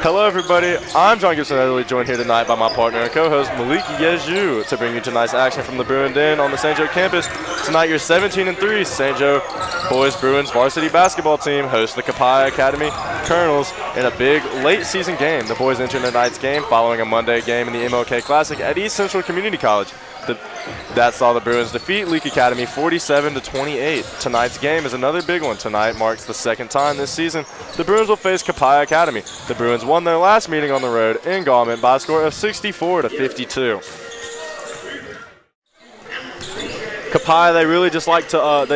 Hello, everybody. I'm John Gibson Edley, joined here tonight by my partner and co-host Malik Yeju to bring you tonight's action from the Bruin Den on the St. Joe campus. Tonight, your 17-3 St. Joe boys Bruins varsity basketball team hosts the Kapaya Academy Colonels in a big late-season game. The boys enter tonight's game following a Monday game in the MLK Classic at East Central Community College. That saw the Bruins defeat Leake Academy 47-28. Tonight's game is another big one. Tonight marks the second time this season the Bruins will face Kapaya Academy. The Bruins won their last meeting on the road in Gallman by a score of 64-52. Kapaya, they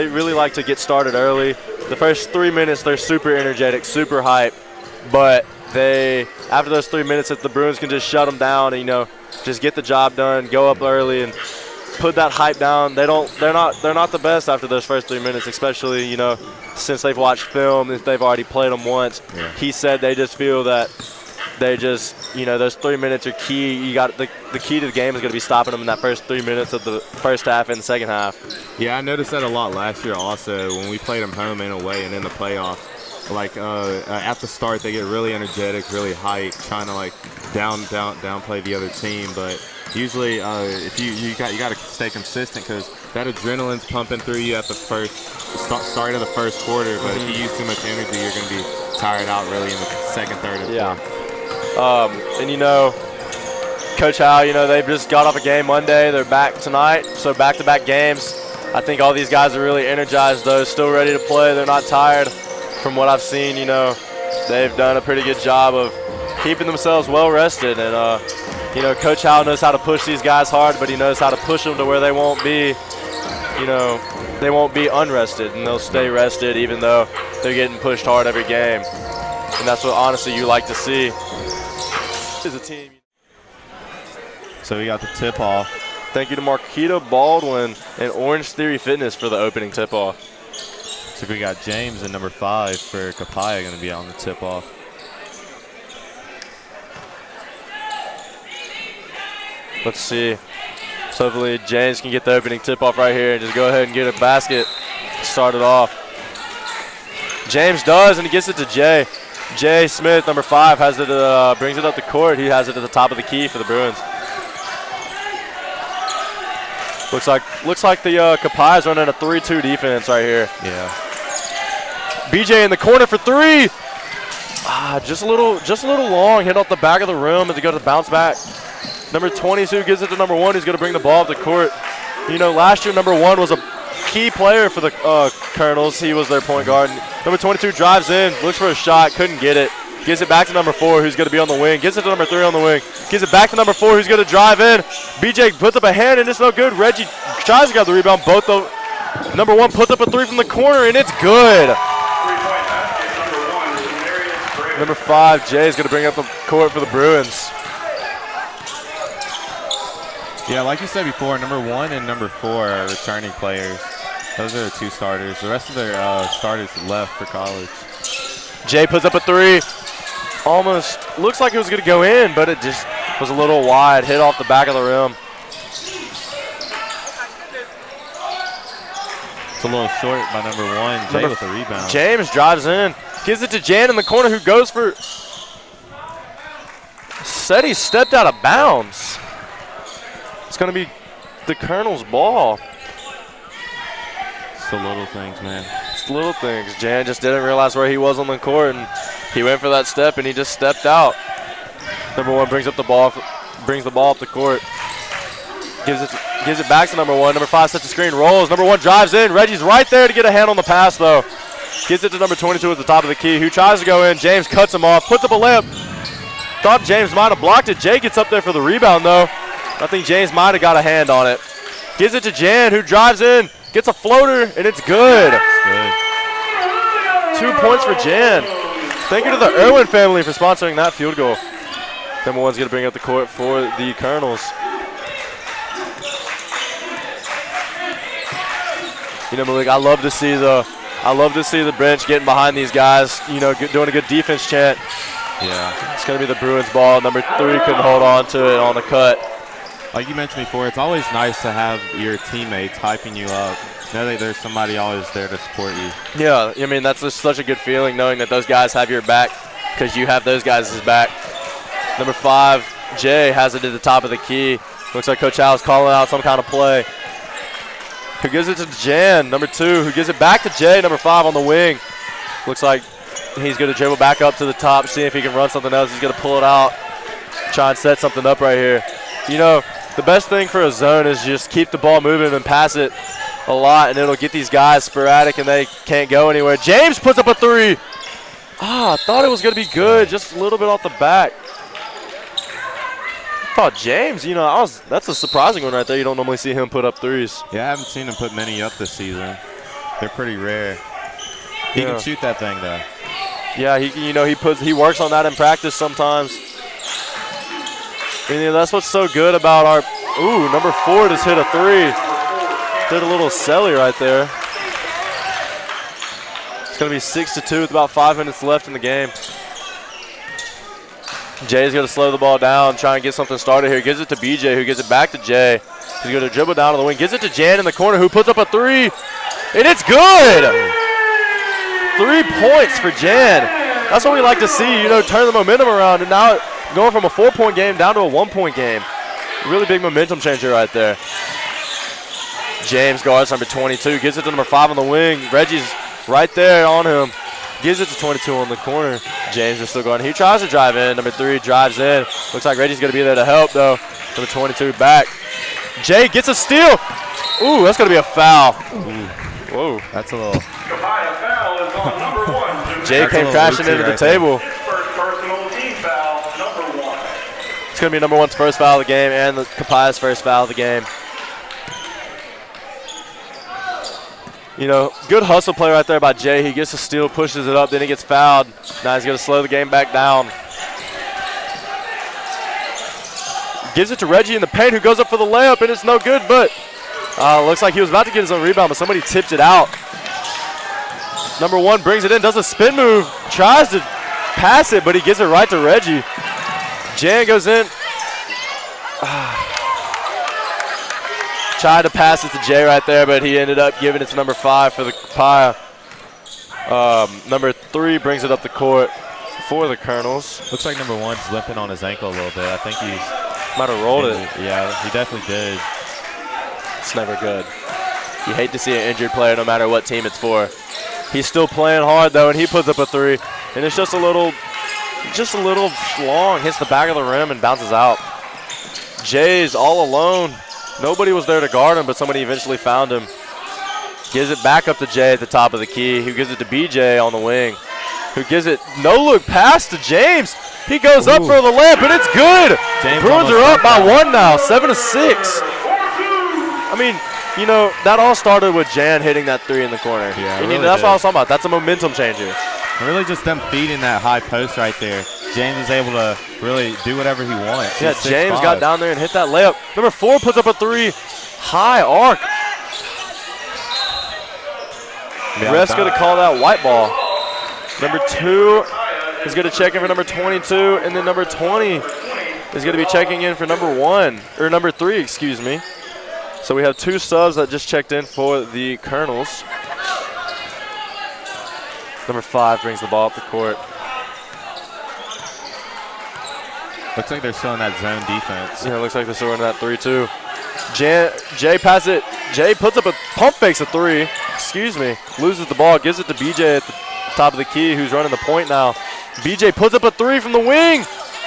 really like to get started early. The first 3 minutes, they're super energetic, super hype, but after those 3 minutes, if the Bruins can just shut them down and just get the job done, go up early and put that hype down. They're not the best after those first 3 minutes, especially since they've watched film, if they've already played them once. Yeah. He said they just feel that those 3 minutes are key. You got the key to the game is going to be stopping them in that first 3 minutes of the first half and the second half. Yeah, I noticed that a lot last year also when we played them home and away and in the playoffs. At the start, they get really energetic, really hyped, trying to downplay the other team. But usually, if you got to stay consistent because that adrenaline's pumping through you at the start of the first quarter. But if you use too much energy, you're going to be tired out really in the second, third, and fourth. Coach Howe, they've just got off a game Monday. They're back tonight, so back-to-back games. I think all these guys are really energized, though, still ready to play. They're not tired. From what I've seen, they've done a pretty good job of keeping themselves well rested. And, Coach Howe knows how to push these guys hard, but he knows how to push them to where they won't be, they won't be unrested, and they'll stay rested even though they're getting pushed hard every game. And that's what, honestly, you like to see as a team. So we got the tip-off. Thank you to Marquita Baldwin and Orange Theory Fitness for the opening tip-off. So we got James and number 5 for Kapaya going to be on the tip-off. Let's see. So hopefully James can get the opening tip-off right here and just go ahead and get a basket started off. James does, and he gets it to Jay. Jay Smith, number 5, has it. Brings it up the court. He has it at the top of the key for the Bruins. Looks like the Kapai's running a 3-2 defense right here. Yeah. BJ in the corner for 3. Just a little long. Hit off the back of the rim as he goes to bounce back. Number 22 gives it to number 1. He's going to bring the ball up the court. Last year number 1 was a key player for the Colonels. He was their point guard. Number 22 drives in, looks for a shot, couldn't get it. Gives it back to number 4, who's going to be on the wing. Gives it to number 3 on the wing. Gives it back to number 4, who's going to drive in. BJ puts up a hand, and it's no good. Reggie tries to get the rebound. Number 1 puts up a 3 from the corner, and it's good. Number 5, Jay, is going to bring up the court for the Bruins. Yeah, like you said before, number 1 and number 4 are returning players. Those are the 2 starters. The rest of their starters left for college. Jay puts up a 3. Almost looks like it was going to go in, but it just was a little wide. Hit off the back of the rim. It's a little short by number 1. Jay with the rebound. James drives in. Gives it to Jan in the corner, who goes for. Said he stepped out of bounds. It's going to be the Colonel's ball. It's the little things, man. It's the little things. Jan just didn't realize where he was on the court, and he went for that step, and he just stepped out. Number 1 brings the ball up the court. Gives it back to number 1. Number 5 sets the screen, rolls. Number 1 drives in. Reggie's right there to get a hand on the pass, though. Gives it to number 22 at the top of the key, who tries to go in. James cuts him off, puts up a layup. Thought James might have blocked it. Jay gets up there for the rebound, though. I think James might have got a hand on it. Gives it to Jan, who drives in, gets a floater, and it's good. 2 points for Jan. Thank you to the Irwin family for sponsoring that field goal. Number 1's going to bring up the court for the Colonels. Malik, I love to see the bench getting behind these guys, doing a good defense chant. Yeah. It's going to be the Bruins ball. Number 3 couldn't hold on to it on the cut. Like you mentioned before, it's always nice to have your teammates hyping you up. Know that there's somebody always there to support you. Yeah, that's just such a good feeling knowing that those guys have your back because you have those guys' back. Number 5, Jay, has it at the top of the key. Looks like Coach Al is calling out some kind of play. Who gives it to Jan, number 2, who gives it back to Jay, number 5 on the wing. Looks like he's going to dribble back up to the top, see if he can run something else. He's going to pull it out, try and set something up right here. You know, the best thing for a zone is just keep the ball moving and pass it a lot, and it'll get these guys sporadic and they can't go anywhere. James puts up a 3. I thought it was going to be good, just a little bit off the back. I thought James, you know, that's a surprising one right there. You don't normally see him put up 3s. Yeah, I haven't seen him put many up this season. They're pretty rare. He can shoot that thing though. Yeah, he works on that in practice sometimes. And that's what's so good about our number 4 just hit a 3. Did a little celly right there. It's gonna be 6-2 with about 5 minutes left in the game. Jay's going to slow the ball down, try and get something started here. Gives it to BJ, who gives it back to Jay. He's going to dribble down to the wing. Gives it to Jan in the corner, who puts up a 3. And it's good! 3 points for Jan. That's what we like to see, you know, turn the momentum around. And now going from a 4-point game down to a 1-point game. Really big momentum changer right there. James guards number 22. Gives it to number 5 on the wing. Reggie's right there on him. Gives it to 22 on the corner. James is still going. He tries to drive in. Number 3 drives in. Looks like Reggie's going to be there to help, though. Number 22 back. Jay gets a steal. Ooh, that's going to be a foul. Ooh. Whoa. That's a little. Foul is on number 1. Jay came crashing into the table. First personal team foul, number 1. It's going to be number 1's first foul of the game and Kapaya's first foul of the game. You know, good hustle play right there by Jay. He gets a steal, pushes it up, then he gets fouled. Now he's going to slow the game back down. Gives it to Reggie in the paint, who goes up for the layup, and it's no good, but looks like he was about to get his own rebound, but somebody tipped it out. Number 1 brings it in, does a spin move, tries to pass it, but he gives it right to Reggie. Jan goes in. Tried to pass it to Jay right there, but he ended up giving it to number 5 for the Kapaya. Number 3 brings it up the court for the Colonels. Looks like number 1's limping on his ankle a little bit. I think he's might have rolled it. Yeah, he definitely did. It's never good. You hate to see an injured player no matter what team it's for. He's still playing hard though, and he puts up a 3, and it's just a little long. Hits the back of the rim and bounces out. Jay's all alone. Nobody was there to guard him, but somebody eventually found him. Gives it back up to Jay at the top of the key, who gives it to BJ on the wing, who gives it no-look pass to James. He goes up for the layup, and it's good. Bruins are up by 1 now, 7-6. I mean, you know, that all started with Jan hitting that 3 in the corner. Yeah, and really that's did. what I was talking about. That's a momentum changer. And really just them feeding that high post right there. James is able to really do whatever he wants. Yeah, He's James 6'5". got down there and hit that layup. Number 4 puts up a 3. High arc. Ref's going to call that white ball. Number 2 is going to check in for number 22, and then number 20 is going to be checking in for number 3, excuse me. So we have 2 subs that just checked in for the Colonels. Number 5 brings the ball up the court. Looks like they're still in that zone defense. Yeah, it looks like they're still in that 3-2. Jay passes it. Jay puts up pump fakes a 3. Excuse me. Loses the ball. Gives it to BJ at the top of the key, who's running the point now. BJ puts up a 3 from the wing.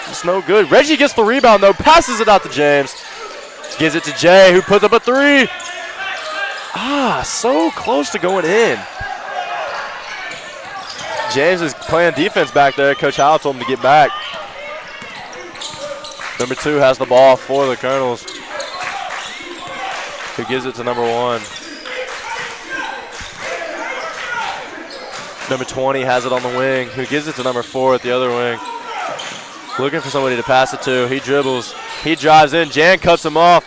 It's no good. Reggie gets the rebound, though. Passes it out to James. Gives it to Jay, who puts up a 3. So close to going in. James is playing defense back there. Coach Howell told him to get back. Number 2 has the ball for the Colonels, who gives it to number 1. Number 20 has it on the wing, who gives it to number 4 at the other wing. Looking for somebody to pass it to. He dribbles. He drives in. Jan cuts him off.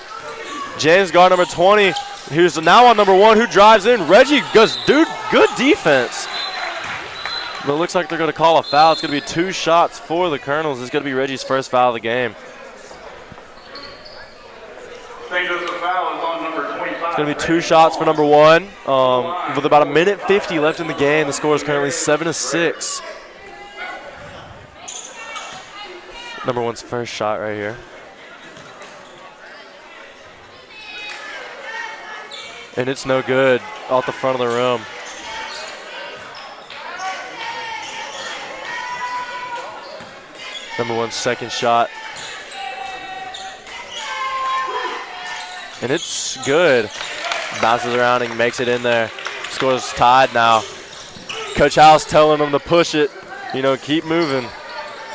James guard number 20, who's now on number 1, who drives in. Reggie goes, dude, good defense. But it looks like they're going to call a foul. It's going to be 2 shots for the Colonels. It's going to be Reggie's first foul of the game. It's going to be 2 shots for number 1. With about 1:50 left in the game, the score is currently 7-6. Number one's first shot right here. And it's no good off the front of the rim. Number one's second shot. And it's good. Bounces around and makes it in there. Score's tied now. Coach House telling him to push it. You know, keep moving.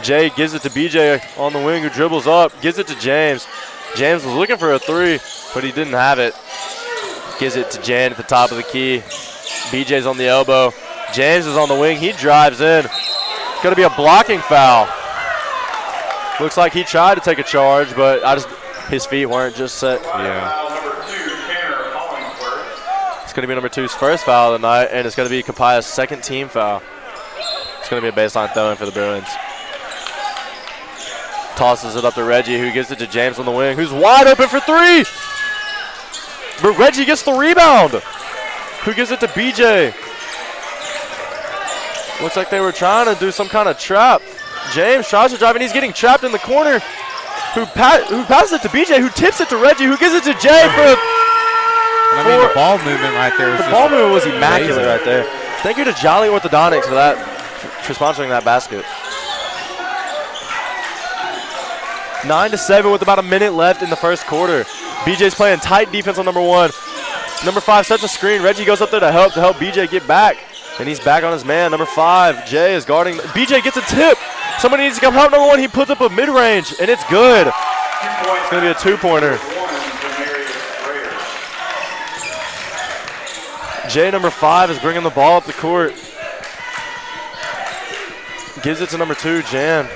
Jay gives it to BJ on the wing who dribbles up. Gives it to James. James was looking for a three, but he didn't have it. Gives it to Jan at the top of the key. BJ's on the elbow. James is on the wing. He drives in. It's going to be a blocking foul. Looks like he tried to take a charge, but his feet weren't just set. Yeah. It's going to be number 2's first foul of the night, and it's going to be Kapaya's second team foul. It's going to be a baseline throw-in for the Bruins. Tosses it up to Reggie, who gives it to James on the wing, who's wide open for three. But Reggie gets the rebound. Who gives it to BJ? Looks like they were trying to do some kind of trap. James tries to drive, and he's getting trapped in the corner. Who passes it to BJ, who tips it to Reggie, who gives it to Jay for I mean, the ball movement right there. The ball movement was immaculate right there. Thank you to Jolly Orthodontics for sponsoring that basket. 9-7 with about a minute left in the first quarter. BJ's playing tight defense on number 1. Number 5 sets a screen. Reggie goes up there to help BJ get back. And he's back on his man. Number 5, Jay is guarding. BJ gets a tip. Somebody needs to come help number 1. He puts up a mid-range, and it's good. It's going to be a two-pointer. Jay, number 5, is bringing the ball up the court. Gives it to number 2, Jan.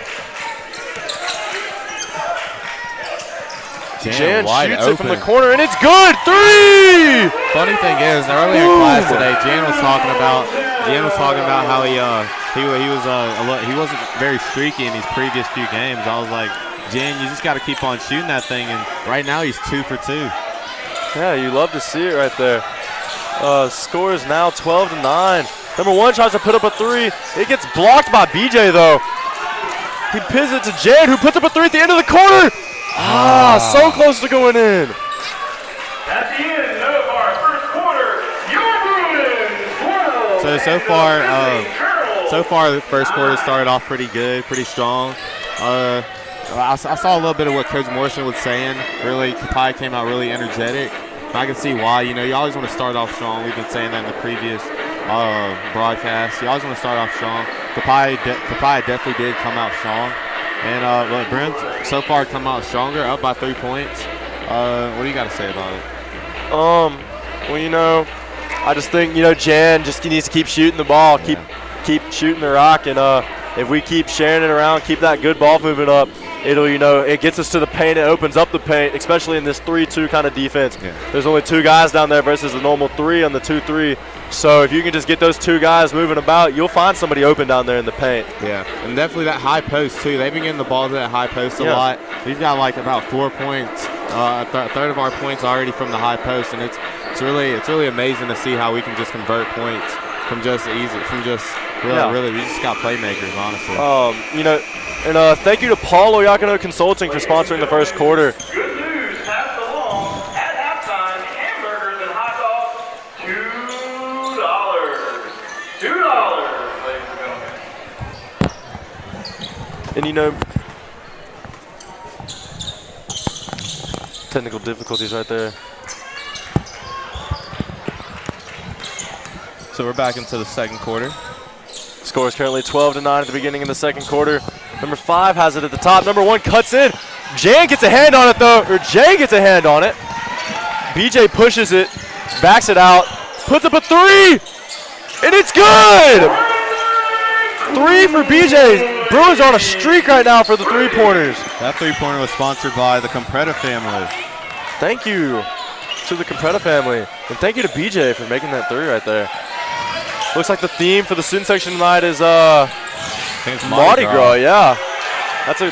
Jan shoots it from the corner, and it's good. 3! Funny thing is, earlier in class today, Jan was talking about how he wasn't very streaky in these previous few games. I was like, Jan, you just got to keep on shooting that thing, and right now he's 2 for 2. Yeah, you love to see it right there. Score is now 12-9. Number 1 tries to put up a 3. It gets blocked by BJ though. He pivots it to Jan, who puts up a 3 at the end of the quarter. So close to going in. At the end of our first quarter, your Bruins 12. So far the first quarter started off pretty good, pretty strong. I saw a little bit of what Coach Morrison was saying. Really, Kapaya came out really energetic. I can see why. You know, you always want to start off strong. We've been saying that in the previous broadcast. You always want to start off strong. Kapaya definitely did come out strong. And Bruins so far come out stronger, up by 3 points. What do you got to say about it? Well, you know, I just think, you know, Jan just needs to keep shooting the ball, keep shooting the rock, and if we keep sharing it around, keep that good ball moving up, it'll, you know, it gets us to the paint, it opens up the paint, especially in this 3-2 kind of defense. Yeah. There's only 2 guys down there versus the normal 3 on the 2-3. So if you can just get those 2 guys moving about, you'll find somebody open down there in the paint. Yeah, and definitely that high post too. They've been getting the ball to that high post a lot. We've got like about 4 points, a third of our points already from the high post, and it's really amazing to see how we can just convert points from just really we just got playmakers, honestly. You know, and thank you to Paul Oyakino Consulting for sponsoring the first quarter. Good news passed along at halftime. Hamburgers and hot dogs, $2. $2, ladies and gentlemen. And you know, technical difficulties right there. So we're back into the second quarter. Score is currently 12-9 at the beginning of the second quarter. Number 5 has it at the top. Number 1 cuts in. Jan gets a hand on it though, or Jay gets a hand on it. BJ pushes it, backs it out, puts up a 3, and it's good! 3 for BJ. Bruins are on a streak right now for the 3-pointers. That 3-pointer was sponsored by the Compretta family. Thank you to the Compretta family, and thank you to BJ for making that 3 right there. Looks like the theme for the student section tonight is Mardi Gras. Yeah, that's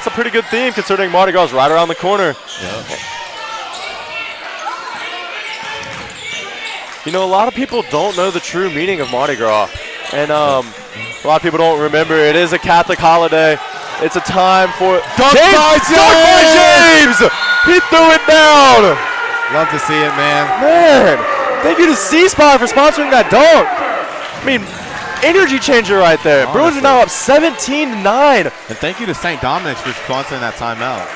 a pretty good theme considering Mardi Gras is right around the corner. Yep. You know, a lot of people don't know the true meaning of Mardi Gras, and a lot of people don't remember it is a Catholic holiday. It's a time for Dunk by James! Dunk by James! He threw it down. Love to see it, man. Man, thank you to C-Spot for sponsoring that dunk. I mean, energy changer right there. Honestly. Bruins are now up 17-9. And thank you to St. Dominic's for sponsoring that timeout.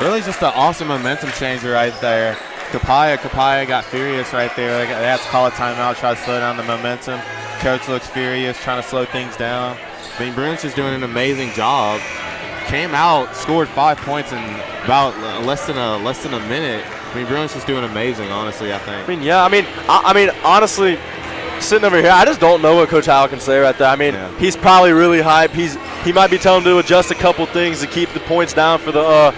Really just an awesome momentum changer right there. Kapaya got furious right there. They had to call a timeout, try to slow down the momentum. Coach looks furious, trying to slow things down. I mean, Bruins just doing an amazing job. Came out, scored 5 points in about less than a minute. I mean, Bruins just doing amazing, honestly, I think. I mean, yeah, I mean, honestly, sitting over here, I just don't know what Coach Howell can say right there. I mean, He's probably really hyped. He might be telling him to adjust a couple things to keep the points down for the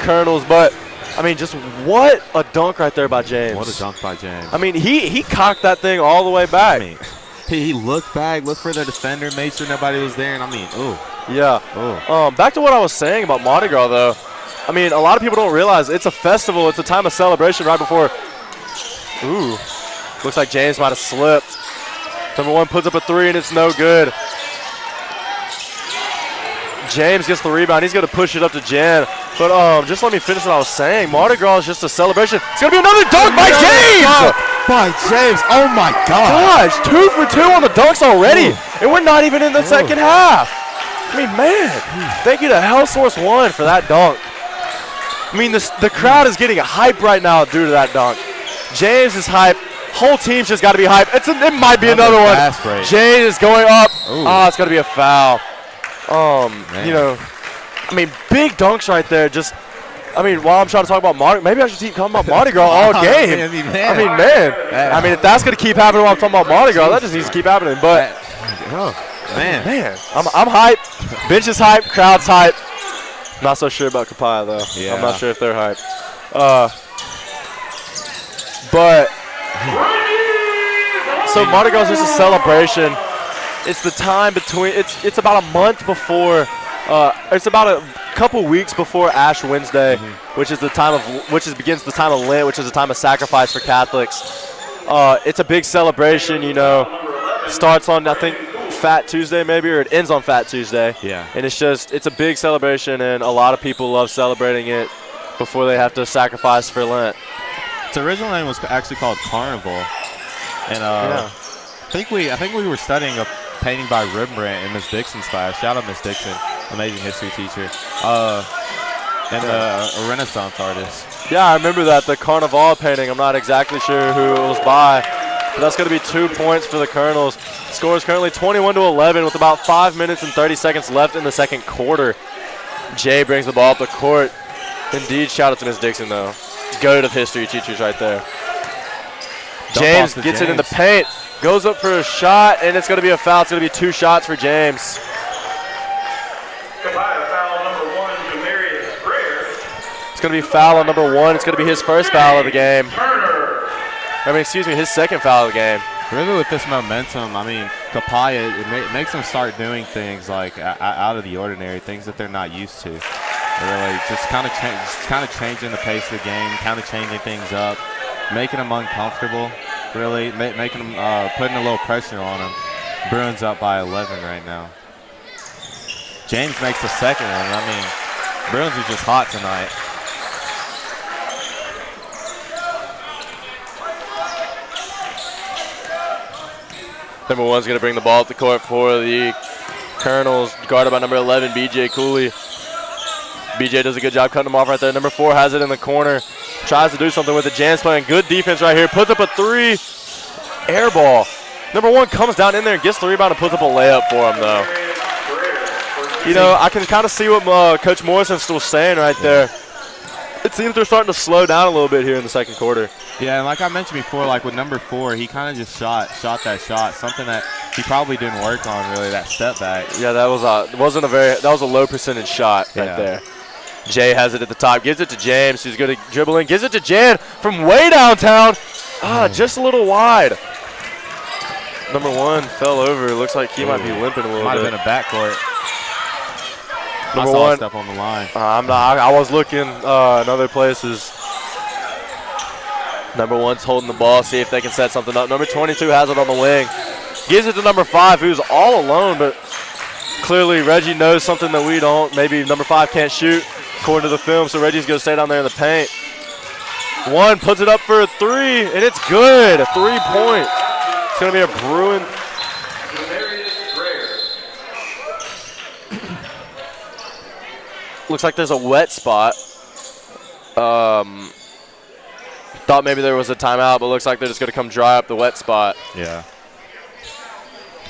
Colonels, but I mean, just what a dunk right there by James. What a dunk by James. I mean, he cocked that thing all the way back. I mean, he looked back, looked for the defender, made sure nobody was there, and I mean, ooh. Yeah. Ooh. Back to what I was saying about Mardi Gras, though. I mean, a lot of people don't realize it's a festival. It's a time of celebration right before. Ooh. Looks like James might have slipped. Number 1 puts up a 3, and it's no good. James gets the rebound. He's going to push it up to Jan. But just let me finish what I was saying. Mardi Gras is just a celebration. It's going to be another dunk by James! By James. Oh, my God. Gosh, 2 for 2 on the dunks already. And we're not even in the second half. I mean, man, thank you to Hell Source 1 for that dunk. I mean, the crowd is getting hype right now due to that dunk. James is hype. Whole team's just got to be hype. It might be another one. James is going up. Oh, it's going to be a foul. You know, I mean, big dunks right there. Just, I mean, while I'm trying to talk about Mardi, maybe I should keep talking about Mardi Gras all game. I mean, man. I mean, if that's going to keep happening while I'm talking about Mardi Gras, that just needs to keep happening. But, man, I'm hype. Bench is hype. Crowd's hype. Not so sure about Kapaya, though. Yeah. I'm not sure if they're hype. But, so Mardi Gras is just a celebration. It's the time between, it's about a month before, it's about a couple weeks before Ash Wednesday, which is begins the time of Lent, which is a time of sacrifice for Catholics. It's a big celebration, you know, starts on, I think, Fat Tuesday maybe, or it ends on Fat Tuesday. Yeah. And it's a big celebration, and a lot of people love celebrating it before they have to sacrifice for Lent. Its original name was actually called Carnival. And I think we were studying a painting by Rembrandt in Miss Dixon's class. Shout out Miss Dixon, amazing history teacher. And a Renaissance artist. Yeah, I remember that, the Carnival painting. I'm not exactly sure who it was by, but that's going to be 2 points for the Colonels. Score is currently 21-11 with about 5 minutes and 30 seconds left in the second quarter. Jay brings the ball up the court. Indeed, shout out to Miss Dixon, though. Goat of history teachers right there. James gets it in the paint, goes up for a shot, and it's going to be a foul. It's going to be 2 shots for James. It's going to be foul on number 1. It's going to be his first foul of the game. His second foul of the game. Really, with this momentum, I mean, Kapaya, it makes them start doing things like out of the ordinary, things that they're not used to. Really, just kind of changing the pace of the game, kind of changing things up, making them uncomfortable. Really, making them putting a little pressure on them. Bruins up by 11 right now. James makes the second one. I mean, Bruins are just hot tonight. Number 1's going to bring the ball up the court for the Colonels, guarded by number 11, BJ Cooley. BJ does a good job cutting him off right there. Number 4 has it in the corner, tries to do something with it. Jan's playing good defense right here, puts up a 3, air ball. Number 1 comes down in there and gets the rebound and puts up a layup for him, though. You know, I can kind of see what Coach Morrison's still saying right there. It seems they're starting to slow down a little bit here in the second quarter. Yeah, and like I mentioned before, like with number 4, he kind of just shot that shot, something that he probably didn't work on really, that step back. Yeah, that was a low percentage shot right there. Jay has it at the top, gives it to James, who's going to dribble in, gives it to Jan from way downtown. Just a little wide. Number 1 fell over. It looks like he might be limping a little bit. Might have been a backcourt. Number I saw 1 a step on the line. I was looking in other places. Number 1's holding the ball, see if they can set something up. Number 22 has it on the wing. Gives it to number 5, who's all alone, but Clearly, Reggie knows something that we don't. Maybe number 5 can't shoot according to the film, so Reggie's going to stay down there in the paint. 1 puts it up for a 3, and it's good. 3 points. It's going to be a Bruin. Looks like there's a wet spot. Thought maybe there was a timeout, but looks like they're just going to come dry up the wet spot. Yeah.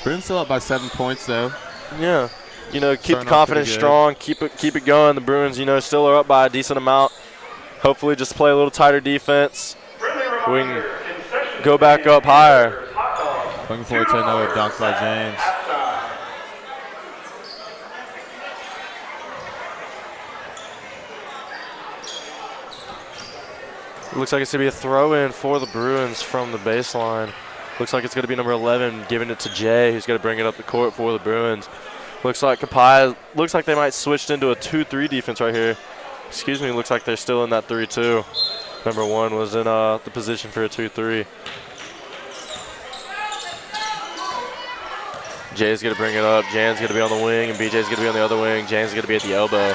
Bruin's still up by 7 points, though. Yeah. You know, keep Starting the confidence off strong. Keep it going. The Bruins, you know, still are up by a decent amount. Hopefully just play a little tighter defense. We can go back up higher. Looking forward to another dunk by James. Looks like it's going to be a throw-in for the Bruins from the baseline. Looks like it's going to be number 11 giving it to Jay, who's going to bring it up the court for the Bruins. Looks like Kapai, looks like they might switch into a 2-3 defense right here. Excuse me, looks like they're still in that 3-2. Number 1 was in the position for a 2-3. Jay's going to bring it up. Jan's going to be on the wing, and BJ's going to be on the other wing. Jan's going to be at the elbow.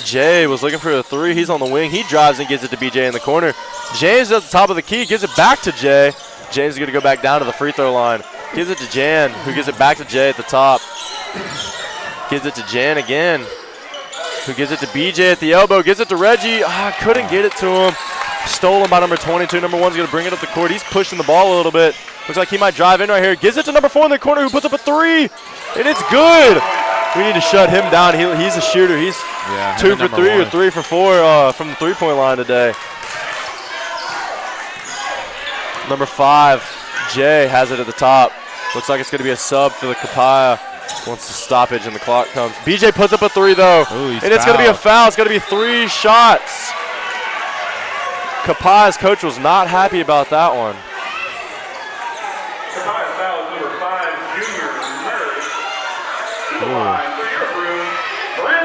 Jay was looking for a 3. He's on the wing. He drives and gives it to BJ in the corner. James at the top of the key, gives it back to Jay. James is going to go back down to the free throw line. Gives it to Jan, who gives it back to Jay at the top. Gives it to Jan again, who gives it to BJ at the elbow. Gives it to Reggie. Couldn't get it to him. Stolen by number 22. Number 1's going to bring it up the court. He's pushing the ball a little bit. Looks like he might drive in right here. Gives it to number 4 in the corner, who puts up a 3. And it's good. We need to shut him down. He's a shooter. He's 2 for 3 or 3 for 4 from the three-point line today. Number 5, Jay, has it at the top. Looks like it's going to be a sub for the Kapaya once the stoppage and the clock comes. BJ puts up a 3, though. Ooh, and it's going to be a foul. It's going to be 3 shots. Kapaya's coach was not happy about that one. Kapaya fouls number 5, junior Murray. To the line for your Bruins.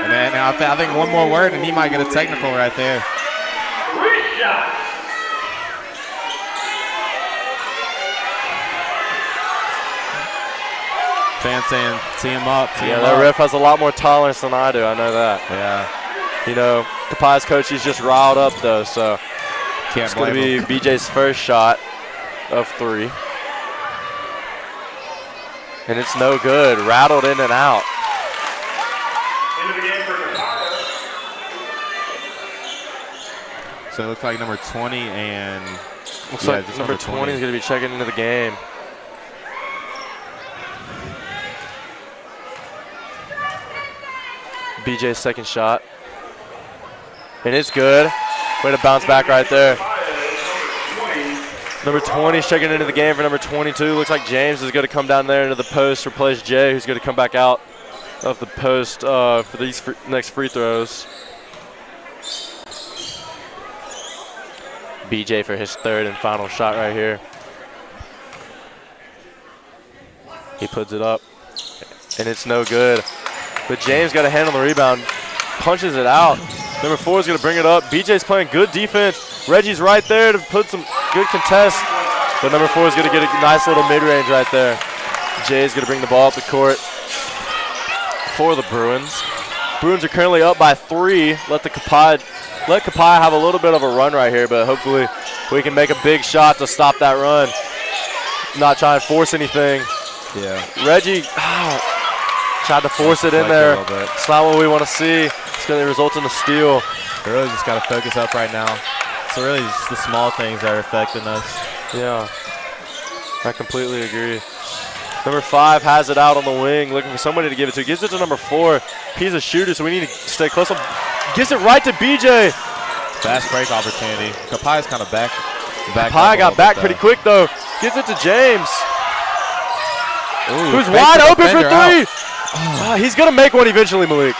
And then I think one more word, and he might get a technical right there. 3 shots. Fans saying, tee him up, tee him That up. ref has a lot more tolerance than I do. I know that. Yeah. You know, Kapaya's coach, he's just riled up, though, so Can't it's going blame to him. be BJ's first shot of 3. And it's no good. Rattled in and out. Into the game for Kapaya. So it looks like number 20 and Looks yeah, like just number 20 is going to be checking into the game. BJ's second shot. And it's good. Way to bounce back right there. Number 20 is checking into the game for number 22. Looks like James is going to come down there into the post, replace Jay, who's going to come back out of the post for these next free throws. BJ for his third and final shot right here. He puts it up, and it's no good. But James got a hand on the rebound, punches it out. Number 4 is going to bring it up. BJ's playing good defense. Reggie's right there to put some good contest. But number 4 is going to get a nice little mid-range right there. Jay's going to bring the ball up the court for the Bruins. Bruins are currently up by 3. Let Kapaya have a little bit of a run right here, but hopefully we can make a big shot to stop that run. Not trying to force anything. yeah. Reggie tried to force it in there. It's not what we want to see. It's going to result in a steal. We really just got to focus up right now. So really just the small things that are affecting us. Yeah, I completely agree. Number 5 has it out on the wing, looking for somebody to give it to. Gives it to number 4. He's a shooter, so we need to stay close. Gives it right to BJ. Fast break opportunity. Kapaya's kind of back. Kapaya got back pretty quick, though. Gives it to James, who's fakes wide the open for 3. defender He's going to make one eventually, Malik.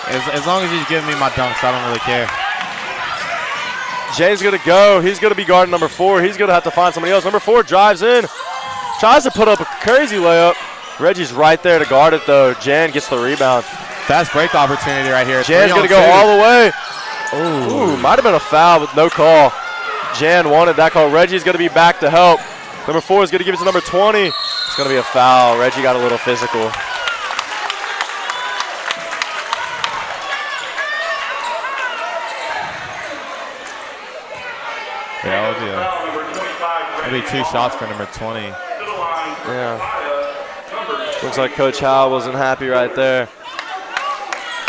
As long as he's giving me my dunks, I don't really care. James going to go. He's going to be guarding number 4. He's going to have to find somebody else. Number 4 drives in. Tries to put up a crazy layup. Reggie's right there to guard it, though. Jan gets the rebound. Fast break opportunity right here. Jan's going to go all the way. Ooh, might have been a foul, but no call. Jan wanted that call. Reggie's going to be back to help. Number 4 is going to give it to number 20. It's going to be a foul. Reggie got a little physical. Yeah, that'll be 2 shots for number 20. Yeah. Looks like Coach Howell wasn't happy right there.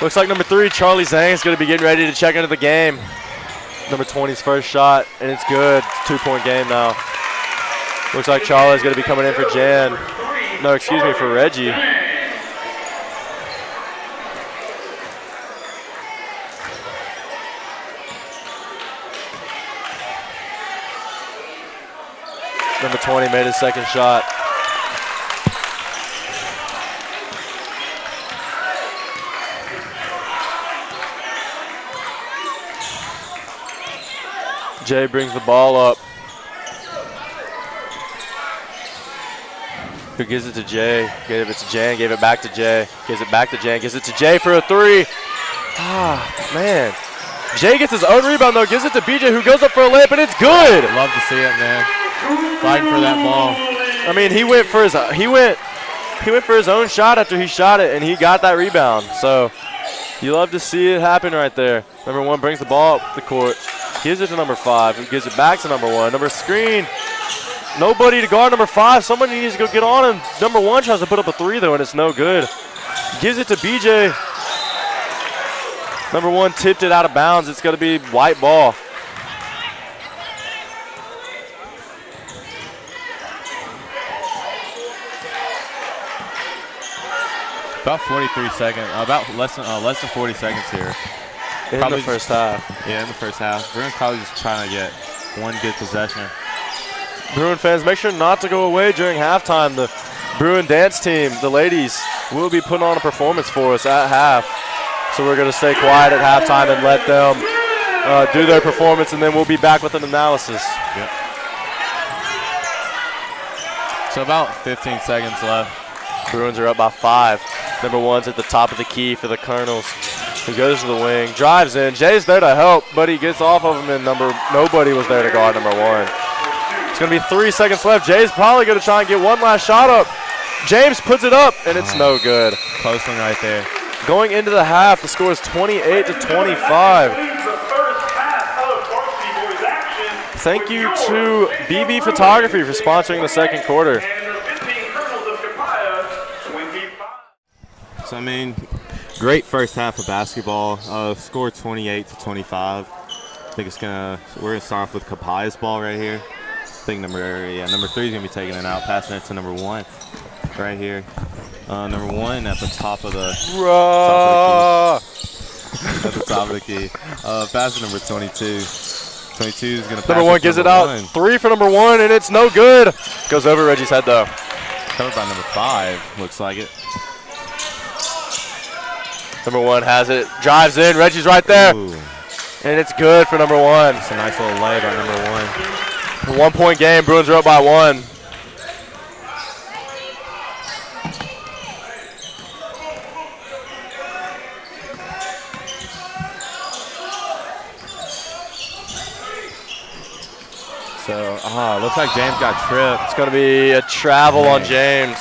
Looks like number 3, Charlie Zhang, is going to be getting ready to check into the game. Number 20's first shot, and it's good. It's a 2-point game now. Looks like Charlie's going to be coming in for Jan. No, excuse me, for Reggie. Number 20 made his second shot. Jay brings the ball up. Who gives it to Jay? Gave it to Jan, gave it back to Jay. Gives it back to Jan, gives it to Jay for a 3. Ah, man. Jay gets his own rebound though, gives it to BJ who goes up for a layup and it's good. Love to see it, man. Fighting for that ball. I mean, he went for his own shot after he shot it and he got that rebound. So you love to see it happen right there. Number 1 brings the ball up the court. Gives it to number 5, who gives it back to number 1. Number screen. Nobody to guard number 5. Somebody needs to go get on him. Number 1 tries to put up a 3 though, and it's no good. Gives it to BJ. Number 1 tipped it out of bounds. It's going to be white ball. About 43 seconds. About less than 40 seconds here. In the first half. Yeah, in the first half. Bruin probably just trying to get one good possession. Bruin fans, make sure not to go away during halftime. The Bruin dance team, the ladies, will be putting on a performance for us at half. So we're going to stay quiet at halftime and let them do their performance, and then we'll be back with an analysis. Yep. So about 15 seconds left. Bruins are up by 5. Number 1's at the top of the key for the Colonels. He goes to the wing, drives in. Jay's there to help, but he gets off of him, and nobody was there to guard number 1. It's going to be 3 seconds left. Jay's probably going to try and get one last shot up. James puts it up, and it's no good. Close one right there. Going into the half, the score is 28-25. Thank you to BB Photography for sponsoring the second quarter. So, I mean, great first half of basketball. Score 28-25. I think we're gonna start off with Kapaya's ball right here. I think number 3 is gonna be taking it out, passing it to number 1 right here. Number 1 at the top of the at the top of the key. Passing number 22. 22 is gonna pass. Number 1 gives it out. 3 for number 1, and it's no good. Goes over Reggie's head though. Covered by number 5, looks like it. Number 1 has it, drives in, Reggie's right there. Ooh. And it's good for number 1. It's a nice little lay by number 1. 1-point game, Bruins are up by 1. So, looks like James got tripped. It's going to be a travel on James.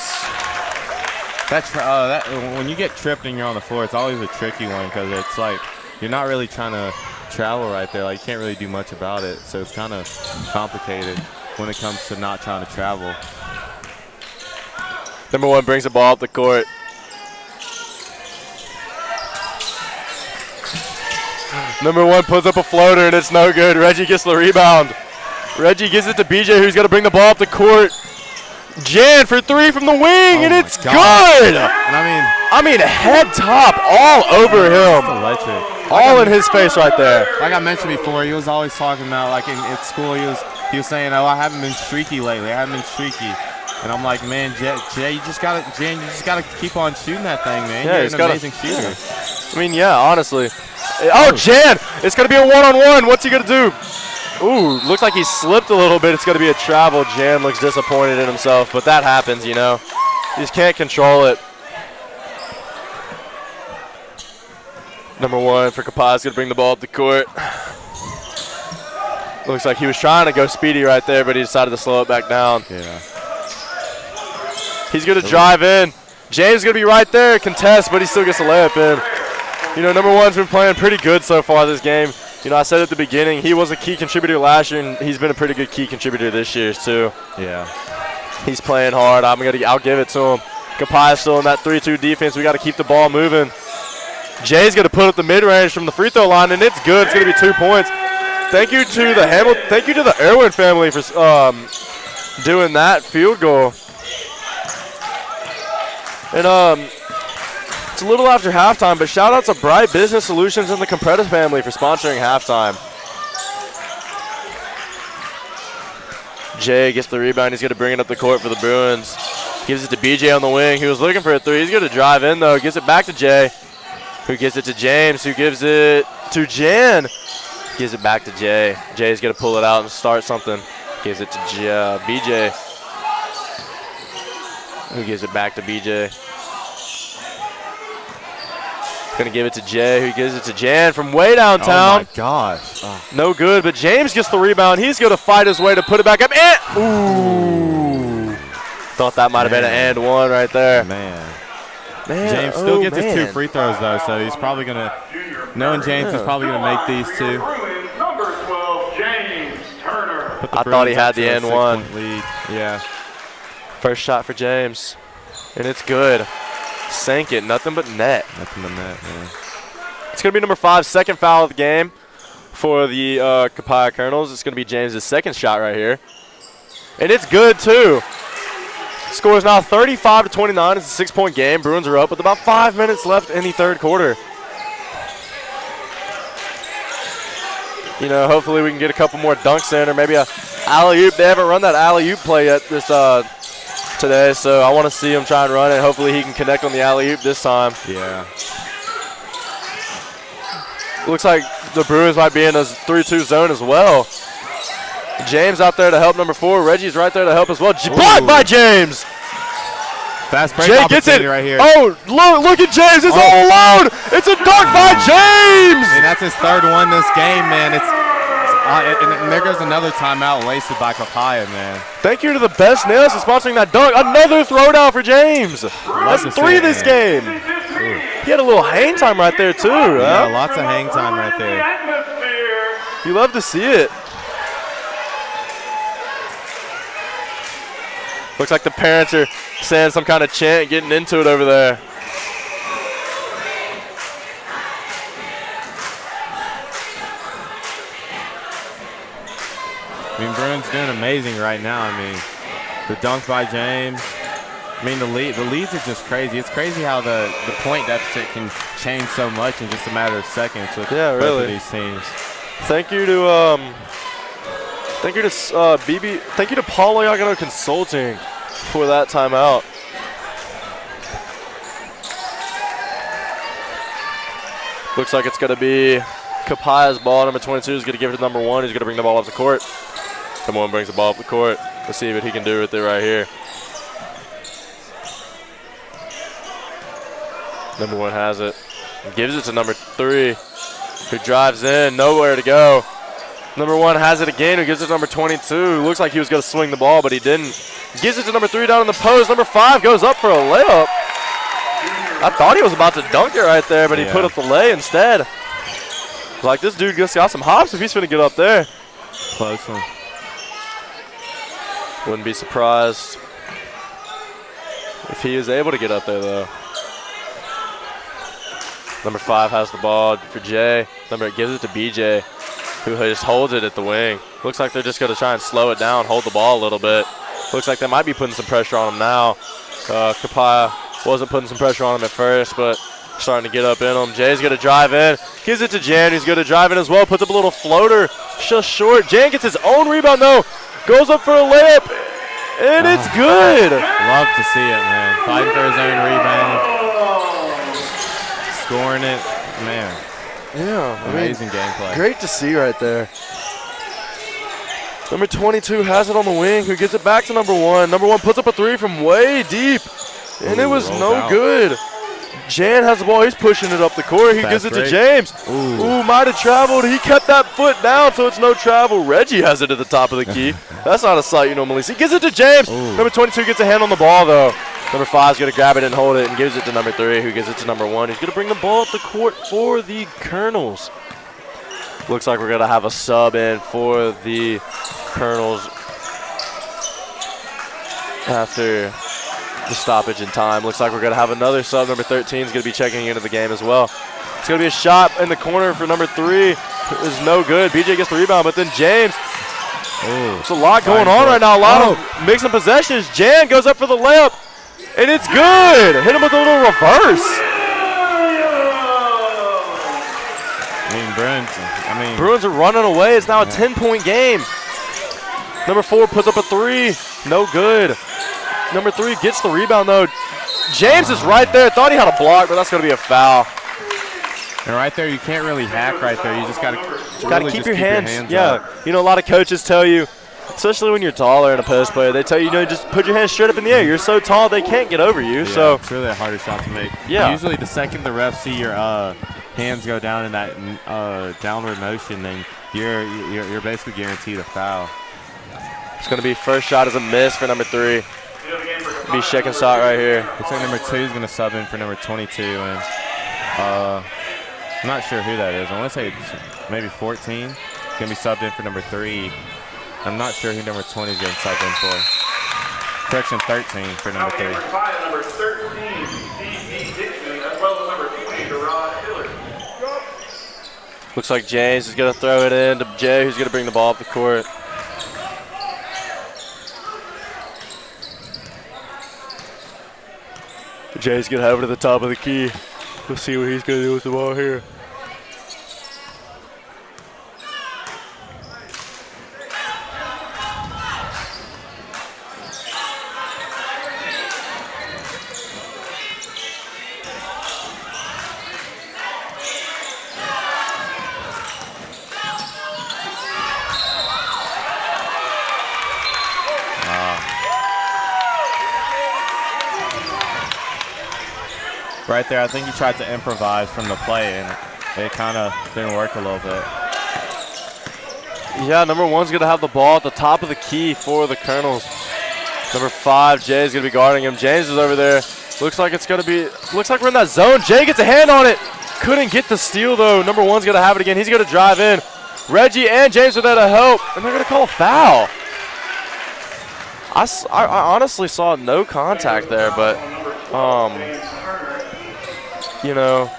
When you get tripped and you're on the floor, it's always a tricky one because it's like you're not really trying to travel right there. Like you can't really do much about it, so it's kind of complicated when it comes to not trying to travel. Number 1 brings the ball up the court. Number 1 puts up a floater and it's no good. Reggie gets the rebound. Reggie gives it to BJ, who's going to bring the ball up the court. Jan for 3 from the wing, and it's good. And I mean, head top all over him. Electric. All in his face right there. Like I mentioned before, he was always talking about, like at school, he was saying, "Oh, I haven't been streaky lately. I haven't been streaky." And I'm like, man, Jay, you just gotta keep on shooting that thing, man. Yeah, You're an amazing shooter. I mean, yeah, honestly. Oh, Jan, it's gonna be a one-on-one. What's he gonna do? Ooh, looks like he slipped a little bit. It's going to be a travel. Jan looks disappointed in himself, but that happens, you know. He just can't control it. Number 1 for Kapaz is going to bring the ball up the court. Looks like he was trying to go speedy right there, but he decided to slow it back down. Yeah. He's going to drive in. James is going to be right there, contest, but he still gets a layup in. You know, number one's been playing pretty good so far this game. You know, I said at the beginning, he was a key contributor last year, and he's been a pretty good key contributor this year, too. Yeah. He's playing hard. I'll give it to him. Kapaya's still in that 3-2 defense. We got to keep the ball moving. Jay's going to put up the mid-range from the free throw line, and it's good. It's going to be 2 points. Thank you to the Irwin family for doing that field goal. And it's a little after halftime, but shout out to Bright Business Solutions and the Compretta family for sponsoring halftime. Jay gets the rebound. He's going to bring it up the court for the Bruins. Gives it to BJ on the wing. He was looking for a three. He's going to drive in, though. Gives it back to Jay, who gives it to James, who gives it to Jan. Gives it back to Jay. Jay's going to pull it out and start something. Gives it to BJ, who gives it back to BJ. Going to give it to Jay, who gives it to Jan from way downtown. Oh, my gosh. Oh. No good, but James gets the rebound. He's going to fight his way to put it back up. Ooh. Thought that might have been an and one right there. Man, James still gets his 2 free throws, though, so he's probably going to, knowing James, he's probably going to make these 2. Number 12, James Turner. I thought he had the and one. Lead. Yeah. First shot for James, and it's good. Sank it, nothing but net. Nothing but net, yeah. It's going to be number 5, second foul of the game for the Kapaya Colonels. It's going to be James' second shot right here. And it's good, too. Score is now 35-29. It's a 6-point game. Bruins are up with about 5 minutes left in the third quarter. You know, hopefully we can get a couple more dunks in, or maybe a alley-oop. They haven't run that alley-oop play yet this today, so I want to see him try and run it. Hopefully he can connect on the alley-oop this time. Yeah. Looks like the Bruins might be in a 3-2 zone as well. James out there to help number 4. Reggie's right there to help as well. Blocked by James. Fast break Jay gets it right here. Oh, look at James. It's all alone. It's a dunk by James. And that's his 3rd one this game, man. And there goes another timeout wasted by Kapaya, man. Thank you to the Best Nails for sponsoring that dunk. Another throwdown for James. That's 3 this game. He had a little hang time right there, too. Yeah, lots of hang time right there. You love to see it. Looks like the parents are saying some kind of chant, getting into it over there. I mean, Bruin's doing amazing right now. I mean, the dunk by James. I mean, the leads are just crazy. It's crazy how the point deficit can change so much in just a matter of seconds with both of these teams. Thank you to BB. Thank you to Paul Yagano Consulting for that timeout. Looks like it's going to be Kapaya's ball. Number 22 is going to give it to number 1. He's going to bring the ball up the court. Number 1 brings the ball up the court. Let's see what he can do with it right here. Number 1 has it. Gives it to number 3, who drives in. Nowhere to go. Number 1 has it again, who gives it to number 22. Looks like he was going to swing the ball, but he didn't. Gives it to number 3 down in the post. Number 5 goes up for a layup. I thought he was about to dunk it right there, but he put up the lay instead. Like, this dude just got some hops if he's going to get up there. Close one. Wouldn't be surprised if he is able to get up there, though. Number 5 has the ball for Jay. Gives it to BJ, who just holds it at the wing. Looks like they're just going to try and slow it down, hold the ball a little bit. Looks like they might be putting some pressure on him now. Kapaya wasn't putting some pressure on him at first, but starting to get up in him. Jay's going to drive in. Gives it to Jan. He's going to drive in as well. Puts up a little floater. Just short. Jan gets his own rebound, though. Goes up for a layup, and it's good. Love to see it, man. Fighting for his own rebound. Scoring it. Man. Yeah. Amazing gameplay. Great to see right there. Number 22 has it on the wing, who gets it back to number 1. Number 1 puts up a 3 from way deep, and it was no good. Jan has the ball. He's pushing it up the court. He gives it to James. Ooh, might have traveled. He kept that foot down, so it's no travel. Reggie has it at the top of the key. That's not a sight you normally see. Gives it to James. Number 22 gets a hand on the ball, though. Number 5 is going to grab it and hold it and gives it to number 3, who gives it to number 1. He's going to bring the ball up the court for the Colonels. Looks like we're going to have a sub in for the Colonels after the stoppage in time. Looks like we're going to have another sub. Number 13 is going to be checking into the game as well. It's going to be a shot in the corner for number 3. It is no good. BJ gets the rebound, but then James. There's a lot going on right now. A lot of mixing possessions. Jan goes up for the layup, and it's good. Hit him with a little reverse. Bruins are running away. It's now a 10-point game. Number 4 puts up a 3. No good. Number 3 gets the rebound, though. James is right there. Thought he had a block, but that's going to be a foul. And right there, you can't really hack right there. You just got to keep your hands up. You know, a lot of coaches tell you, especially when you're taller and a post player, they tell you, just put your hands straight up in the air. You're so tall, they can't get over you. Yeah, so it's really a harder shot to make. Yeah. Usually the second the refs see your hands go down in that downward motion, then you're basically guaranteed a foul. It's going to be first shot is a miss for number 3. Be second shot right here. Looks like number 2 is going to sub in for number 22, and I'm not sure who that is. I want to say it's maybe 14. Going to be subbed in for number 3. I'm not sure who number 20 is getting subbed in for. Correction, 13 for number 3. Number 13, C.C. Dixon, as well as number 20, Gerard Hillard. Looks like James is going to throw it in to Jay, who's going to bring the ball up the court. Jay's going to have it to the top of the key. We'll see what he's going to do with the ball here. Right there, I think he tried to improvise from the play, and it kind of didn't work a little bit. Yeah, number 1's going to have the ball at the top of the key for the Colonels. Number 5, Jay's going to be guarding him. James is over there. Looks like we're in that zone. Jay gets a hand on it. Couldn't get the steal, though. Number 1's going to have it again. He's going to drive in. Reggie and James are there to help, and they're going to call a foul. I honestly saw no contact there, but you know,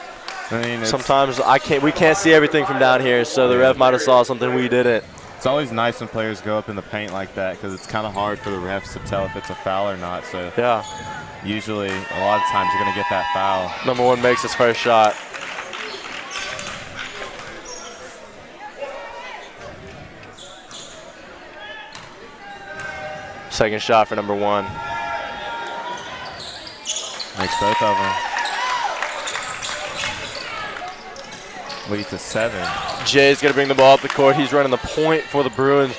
sometimes we can't see everything from down here, so the ref might have saw something we didn't. It's always nice when players go up in the paint like that because it's kind of hard for the refs to tell if it's a foul or not. So yeah, usually a lot of times you're going to get that foul. Number 1 makes his first shot. Second shot for number 1. Makes both of them. Lead to 7. Jay's going to bring the ball up the court. He's running the point for the Bruins.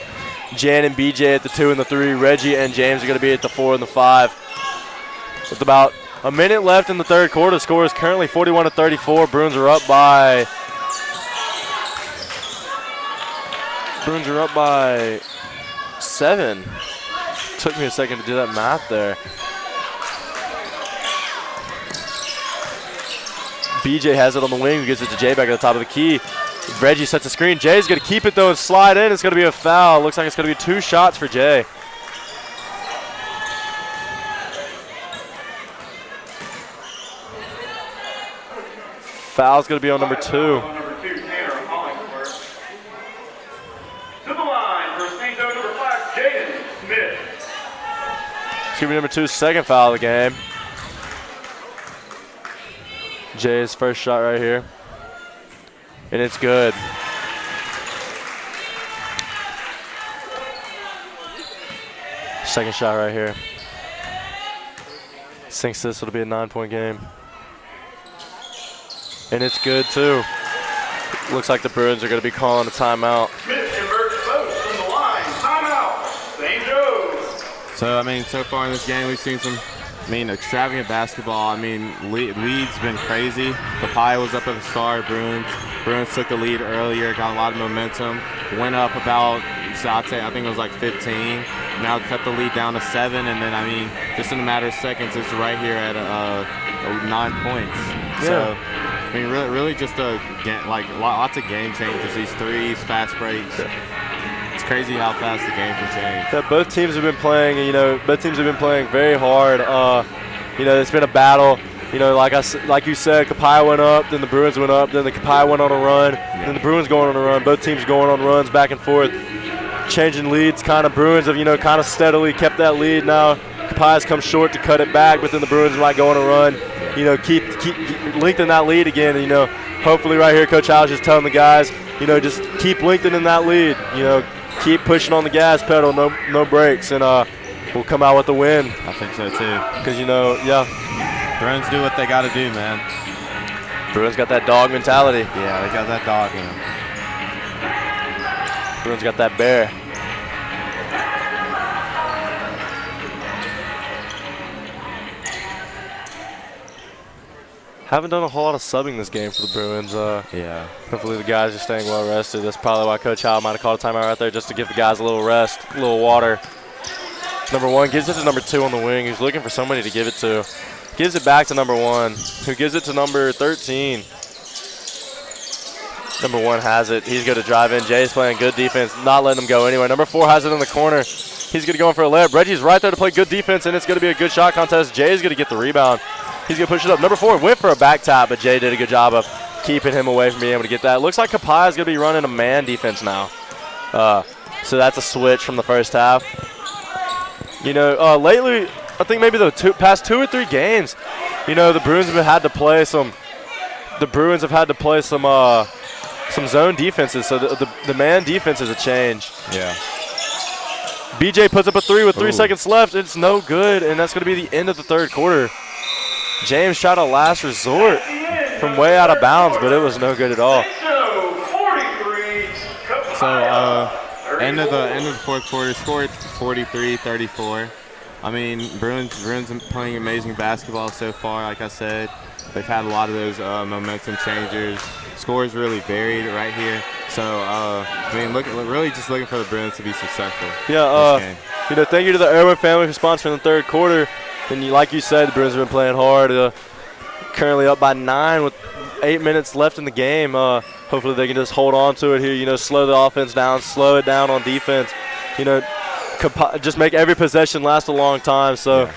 Jan and BJ at the 2 and the 3. Reggie and James are going to be at the 4 and the 5. With about a minute left in the third quarter, the score is currently 41-34. Bruins are up by 7. Took me a second to do that math there. BJ has it on the wing, gives it to Jay back at the top of the key. Reggie sets a screen. Jay's going to keep it, though, and slide in. It's going to be a foul. Looks like it's going to be 2 shots for Jay. Foul's going to be on number 2. Number 2, Tanner Hollingsworth. To the line for St. Joe, number 5, Jaden Smith. It's going to be number 2's second foul of the game. Jay's first shot right here. And it's good. Second shot right here. Sinks this, it'll be a 9-point game. And it's good too. Looks like the Bruins are going to be calling a timeout. Smith converts both from the line. Timeout. St. Joe's. So, so far in this game, we've seen some extravagant basketball. Lead's been crazy. Papaya was up at the start. Bruins took the lead earlier, got a lot of momentum. Went up about, I think it was like 15. now cut the lead down to 7, and then, I mean, just in a matter of seconds, it's right here at 9 points. Yeah. So, I mean, really just lots of game changers, these threes, fast breaks. It's crazy how fast the game can change. Yeah, both teams have been playing, very hard. It's been a battle. Like you said, Copiah went up, then the Bruins went up, then the Copiah went on a run, then the Bruins going on a run. Both teams going on runs back and forth, changing leads. Bruins have, kind of steadily kept that lead now. Copiah's come short to cut it back, but then the Bruins might go on a run. Keep lengthening that lead again. And, hopefully right here, Coach Howell's just telling the guys, just keep lengthening that lead. Keep pushing on the gas pedal, no brakes, and we'll come out with the win. I think so too. Because Bruins do what they got to do, man. Bruins got that dog mentality. Yeah, they got that dog in them. Bruins got that bear. Haven't done a whole lot of subbing this game for the Bruins. Yeah. Hopefully the guys are staying well rested. That's probably why Coach Howell might have called a timeout right there, just to give the guys a little rest, a little water. Number 1 gives it to number 2 on the wing, who's looking for somebody to give it to. Gives it back to number 1, who gives it to number 13. Number 1 has it. He's going to drive in. Jay's playing good defense, not letting him go anywhere. Number 4 has it in the corner. He's going to go in for a layup. Reggie's right there to play good defense, and it's going to be a good shot contest. Jay's going to get the rebound. He's going to push it up. Number 4 went for a back tap, but Jay did a good job of keeping him away from being able to get that. It looks like Copiah is going to be running a man defense now. So that's a switch from the first half. Lately, I think maybe the past 2 or 3 games, the Bruins have had to play some. The Bruins have had to play some zone defenses. So the man defense is a change. Yeah. BJ puts up a 3 with 3 seconds left. It's no good, and that's going to be the end of the third quarter. James shot a last resort from way out of bounds, but it was no good at all. So end of the fourth quarter, scored 43-34. I mean, Bruins are playing amazing basketball so far. Like I said, they've had a lot of those momentum changers. Scores really varied right here. So I mean, really just looking for the Bruins to be successful. Yeah. Thank you to the Irwin family for sponsoring the third quarter. And like you said, the Bruins have been playing hard. Currently up by 9 with 8 minutes left in the game. Hopefully they can just hold on to it here. Slow the offense down, slow it down on defense. Just make every possession last a long time. So,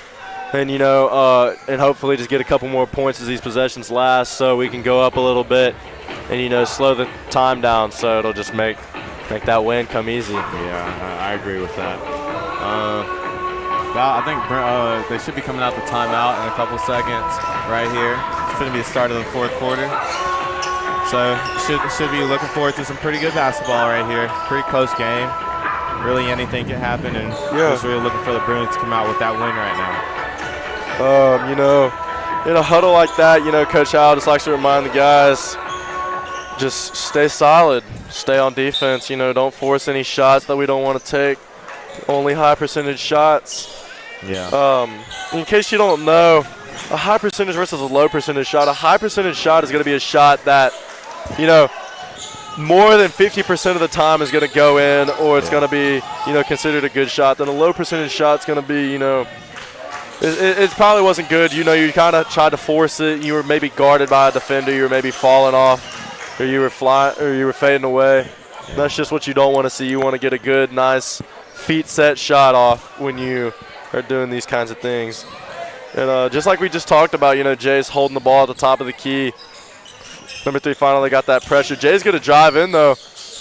and and hopefully just get a couple more points as these possessions last, so we can go up a little bit and slow the time down. So it'll just make that win come easy. Yeah, I agree with that. Well, I think they should be coming out the timeout in a couple seconds right here. It's going to be the start of the fourth quarter. So should be looking forward to some pretty good basketball right here. Pretty close game. Really anything can happen, and just really looking for the Bruins to come out with that win right now. In a huddle like that, Coach Howell just likes to remind the guys, just stay solid, stay on defense. Don't force any shots that we don't want to take. Only high percentage shots. Yeah. In case you don't know, a high percentage versus a low percentage shot. A high percentage shot is going to be a shot that, more than 50% of the time is going to go in, or it's going to be, considered a good shot. Then a low percentage shot is going to be, it probably wasn't good. You kind of tried to force it. You were maybe guarded by a defender. You were maybe falling off, or you were fading away. That's just what you don't want to see. You want to get a good, nice feet set shot off when you are doing these kinds of things. And just like we just talked about, Jay's holding the ball at the top of the key. Number 3 finally got that pressure. Jay's going to drive in, though,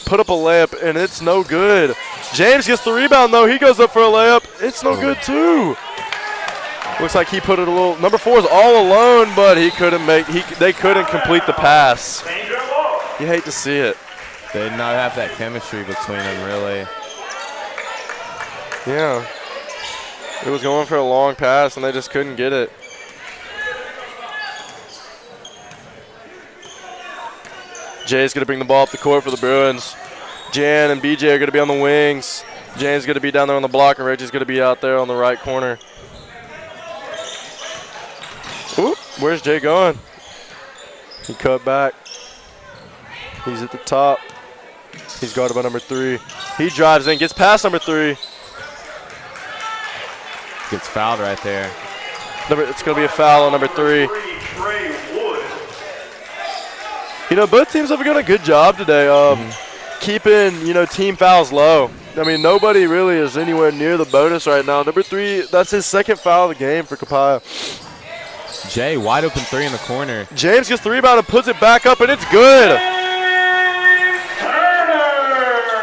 put up a layup, and it's no good. James gets the rebound, though. He goes up for a layup. It's no good, too. Looks like he put it a little. Number 4 is all alone, but he couldn't they couldn't complete the pass. You hate to see it. They did not have that chemistry between them, really. Yeah. It was going for a long pass, and they just couldn't get it. Jay's going to bring the ball up the court for the Bruins. Jan and BJ are going to be on the wings. Jan's going to be down there on the block, and Reggie's going to be out there on the right corner. Oop, where's Jay going? He cut back. He's at the top. He's guarded by number 3. He drives in, gets past number 3. gets fouled right there. It's going to be a foul on number 3. You know, both teams have done a good job today keeping, you know, team fouls low. I mean, nobody really is anywhere near the bonus right now. Number 3, that's his second foul of the game for Copiah. Jay, wide open 3 in the corner. James gets the rebound and puts it back up, and it's good.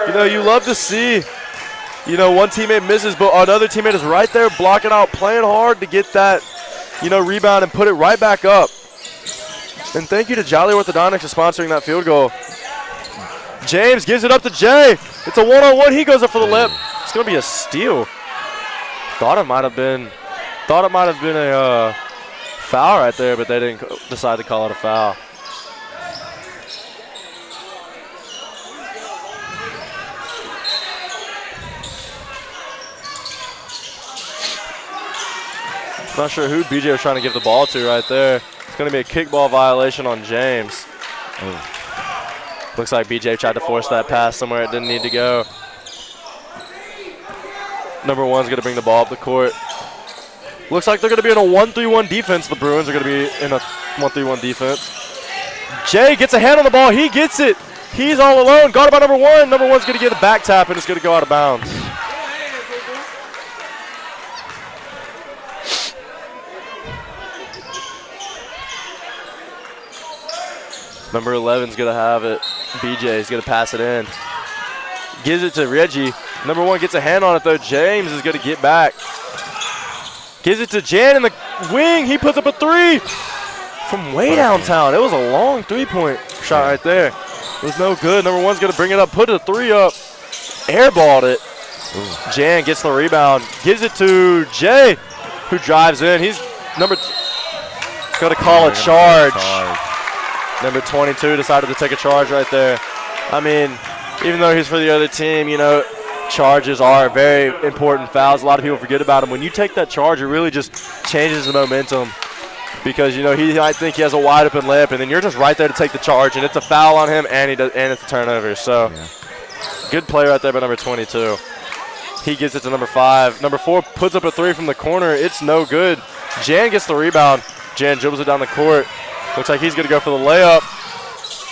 You know, you love to see, you know, one teammate misses, but another teammate is right there blocking out, playing hard to get that, you know, rebound and put it right back up. And thank you to Jolly Orthodontics for sponsoring that field goal. James gives it up to Jay. It's a one-on-one. He goes up for the lip. It's going to be a steal. Thought it might have been a foul right there, but they didn't decide to call it a foul. Not sure who BJ was trying to give the ball to right there. It's going to be a kickball violation on James. Looks like BJ tried to force that pass somewhere it didn't need to go. Number 1's going to bring the ball up the court. Looks like they're going to be in a 1-3-1 defense. The Bruins are going to be in a 1-3-1 defense. Jay gets a hand on the ball. He gets it. He's all alone. Guarded by number 1. Number 1's going to get a back tap, and it's going to go out of bounds. Number 11's going to have it. BJ's going to pass it in. Gives it to Reggie. Number 1 gets a hand on it, though. James is going to get back. Gives it to Jan in the wing. He puts up a 3 from way downtown. It was a long 3-point shot right there. It was no good. Number 1's going to bring it up, put a 3 up. Airballed it. Jan gets the rebound. Gives it to Jay, who drives in. He's going to call a charge. Number 22 decided to take a charge right there. I mean, even though he's for the other team, you know, charges are very important fouls. A lot of people forget about them. When you take that charge, it really just changes the momentum because, you know, he might think he has a wide open layup, and then you're just right there to take the charge, and it's a foul on him, and it's a turnover. So, good play right there by number 22. He gets it to number 5. Number 4 puts up a 3 from the corner. It's no good. Jan gets the rebound. Jan dribbles it down the court. Looks like he's going to go for the layup.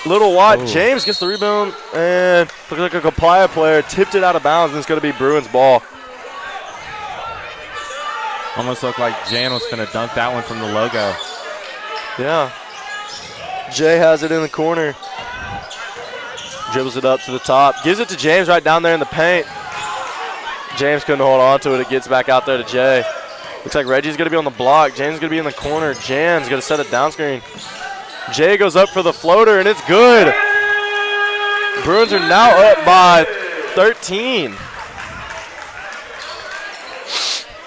Little Watt. James gets the rebound, and looks like a Copiah player tipped it out of bounds, and it's going to be Bruins ball. Almost looked like Jan was going to dunk that one from the logo. Yeah. Jay has it in the corner. Dribbles it up to the top. Gives it to James right down there in the paint. James couldn't hold on to it. It gets back out there to Jay. Looks like Reggie's going to be on the block. James is going to be in the corner. Jan's going to set it down screen. Jay goes up for the floater, and it's good. Bruins are now up by 13.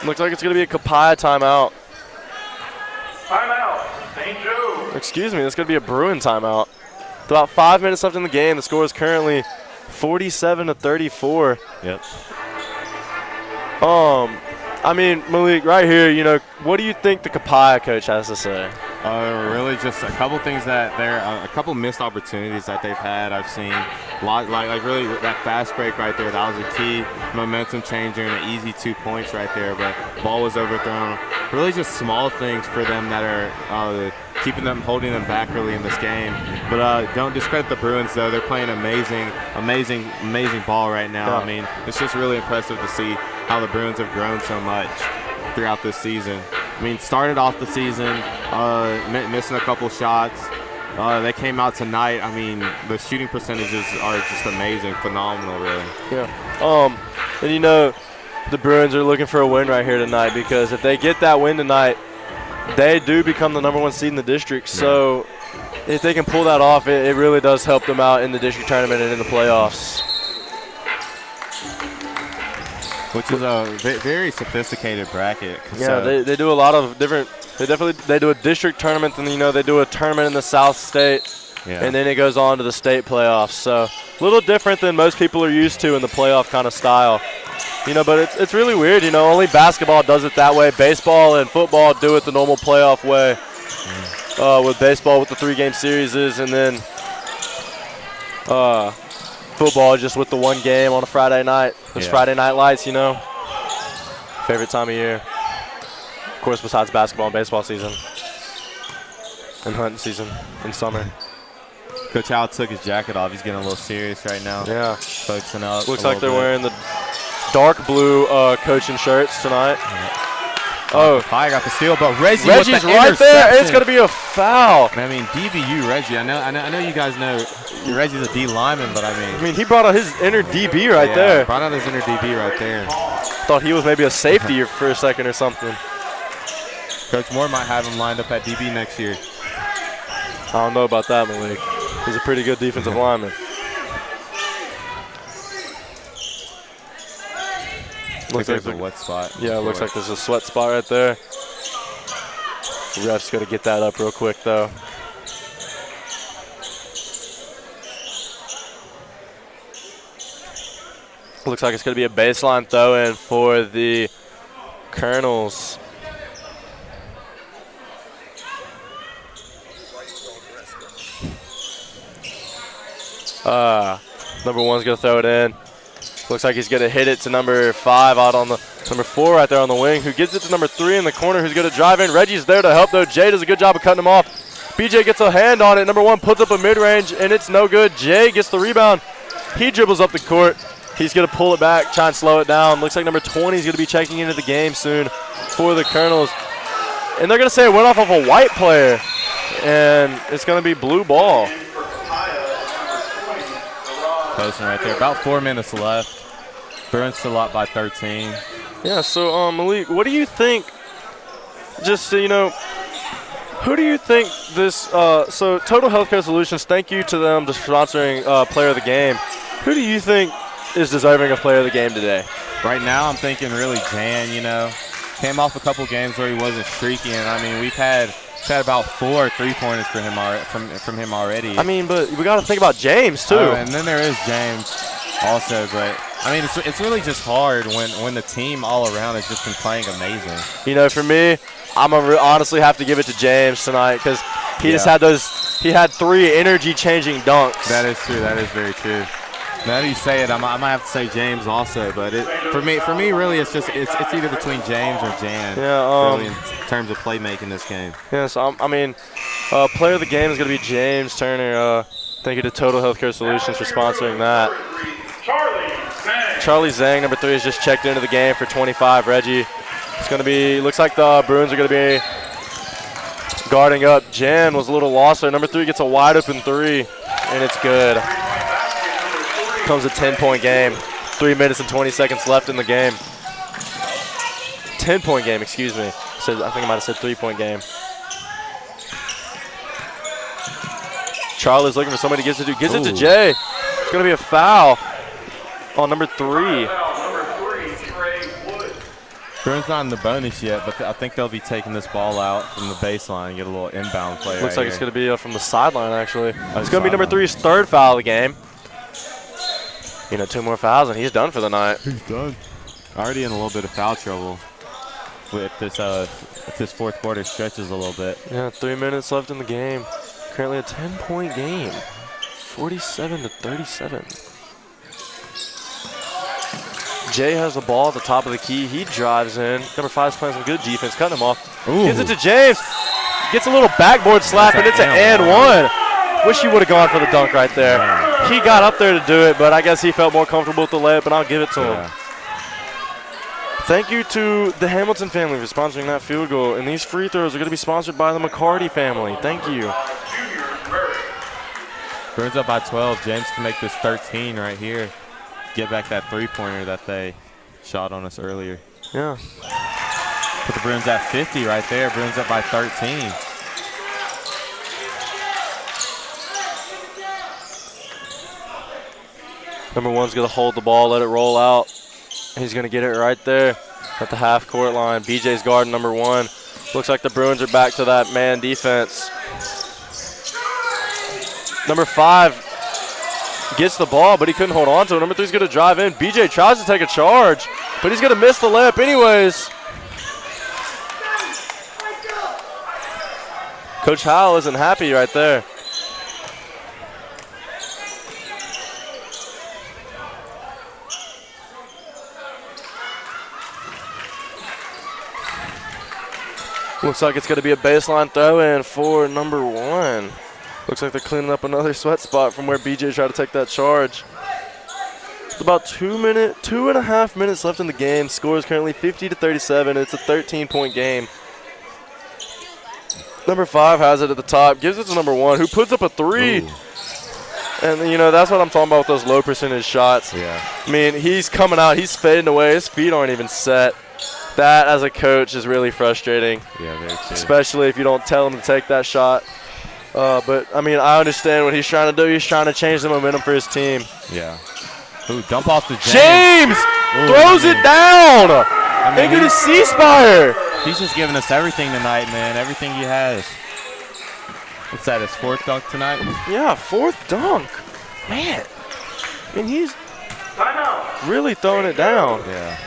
Looks like it's going to be a Copiah timeout. Timeout, St. Joe. Excuse me, it's going to be a Bruin timeout. With about 5 minutes left in the game. The score is currently 47-34. Yep. I mean, Malik, right here, you know, what do you think the Copiah coach has to say? Really just a couple things that a couple missed opportunities that they've had. I've seen like really that fast break right there. That was a key momentum changer and an easy 2 points right there. But ball was overthrown. Really just small things for them that are holding them back really in this game. But don't discredit the Bruins though. They're playing amazing ball right now. Yeah. I mean, it's just really impressive to see how the Bruins have grown so much throughout this season. I mean, started off the season missing a couple shots. They came out tonight. I mean, the shooting percentages are just amazing, phenomenal, really. Yeah. And you know, the Bruins are looking for a win right here tonight because if they get that win tonight, they do become the number 1 seed in the district. So if they can pull that off, it really does help them out in the district tournament and in the playoffs. Which is a very sophisticated bracket. Yeah, they do a lot of different. They do a district tournament, and you know they do a tournament in the South State, and then it goes on to the state playoffs. So a little different than most people are used to in the playoff kind of style. You know, but it's really weird. You know, only basketball does it that way. Baseball and football do it the normal playoff way. With baseball with the 3-game series, and then football just with the 1 game on a Friday night. Those Friday night lights, you know. Favorite time of year. Of course, besides basketball and baseball season. And hunting season in summer. Coach Howell took his jacket off. He's getting a little serious right now. Yeah. Focusing up. Looks like they're wearing the dark blue coaching shirts tonight. Oh, I got the steal, but Reggie's right there. It's going to be a foul. I mean, DBU Reggie. I know you guys know Reggie's a D lineman, but I mean, he brought out his inner DB right there. Brought out his inner DB right there. Thought he was maybe a safety for a second or something. Coach Moore might have him lined up at DB next year. I don't know about that, Malik. He's a pretty good defensive lineman. Looks like there's a wet spot. Yeah, it looks like there's a sweat spot right there. The ref's got to get that up real quick, though. Looks like it's going to be a baseline throw-in for the Colonels. Number 1's going to throw it in. Looks like he's going to hit it to number 5 out on the number 4 right there on the wing, who gives it to number 3 in the corner, who's going to drive in. Reggie's there to help, though. Jay does a good job of cutting him off. BJ gets a hand on it. Number 1 puts up a mid-range, and it's no good. Jay gets the rebound. He dribbles up the court. He's going to pull it back, try and slow it down. Looks like number 20 is going to be checking into the game soon for the Colonels. And they're going to say it went off of a white player, and it's going to be blue ball. Posting right there. About 4 minutes left. Bruins still up by 13. Yeah, so Malik, what do you think, just so you know, who do you think this, so Total Healthcare Solutions, thank you to them for sponsoring Player of the Game. Who do you think is deserving of Player of the Game today? Right now I'm thinking really Jan, you know. Came off a couple games where he wasn't streaky, and I mean, we've had about 4 3-pointers for him from him already. I mean, but we got to think about James, too. Oh, and then there is James also, but I mean, it's really just hard when the team all around has just been playing amazing. You know, for me, I'm going to honestly have to give it to James tonight because he just had he had 3 energy-changing dunks. That is true. That is very true. Now that you say it, I might have to say James also, but for me, really, it's either between James or Jan. Yeah. Really, in terms of playmaking this game. Yeah. So I mean, Player of the Game is going to be James Turner. Thank you to Total Healthcare Solutions for sponsoring that. Charlie Zhang, number 3, has just checked into the game for 25. Reggie. It's going to be. Looks like the Bruins are going to be guarding up. Jan was a little lost there. Number 3 gets a wide open 3, and it's good. Comes a 10-point game. 3 minutes and 20 seconds left in the game. 10-point game, excuse me. So I think I might have said 3-point game. Charlie's looking for somebody to get to. Gives it to Jay. It's going to be a foul on number 3. Bruins not in the bonus yet, but I think they'll be taking this ball out from the baseline and get a little inbound play. Looks like it's going to be from the sideline, actually. It's going to be number 3's 3rd foul of the game. You know, 2 more fouls, and he's done for the night. He's done. Already in a little bit of foul trouble if this fourth quarter stretches a little bit. Yeah, 3 minutes left in the game. Currently a 10-point game, 47-37. Jay has the ball at the top of the key. He drives in. Number 5's playing some good defense, cutting him off. Ooh. Gives it to James. Gets a little backboard slap, and it's an and one. Wish he would have gone for the dunk right there. Yeah. He got up there to do it, but I guess he felt more comfortable with the layup, and I'll give it to him. Thank you to the Hamilton family for sponsoring that field goal. And these free throws are going to be sponsored by the McCarty family. Thank you. Bruins up by 12. James can make this 13 right here. Get back that 3-pointer that they shot on us earlier. Yeah. Put the Bruins at 50 right there. Bruins up by 13. Number 1's going to hold the ball, let it roll out. He's going to get it right there at the half-court line. BJ's guarding number 1. Looks like the Bruins are back to that man defense. Number 5 gets the ball, but he couldn't hold on to it. Number 3's going to drive in. BJ tries to take a charge, but he's going to miss the layup anyways. Coach Howell isn't happy right there. Looks like it's going to be a baseline throw-in for number 1. Looks like they're cleaning up another sweat spot from where BJ tried to take that charge. It's about 2.5 minutes left in the game. Score is currently 50-37. It's a 13-point game. Number 5 has it at the top, gives it to number 1, who puts up a 3. Ooh. And, you know, that's what I'm talking about with those low percentage shots. Yeah. I mean, he's coming out, he's fading away, his feet aren't even set. That, as a coach, is really frustrating. Yeah, very true. Especially if you don't tell him to take that shot. But, I mean, I understand what he's trying to do. He's trying to change the momentum for his team. Yeah. Ooh, dump off to James throws it down into the C-spire. He's just giving us everything tonight, man. Everything he has. What's that, his 4th dunk tonight? Yeah, 4th dunk. Man. I mean, he's really throwing it down. Yeah.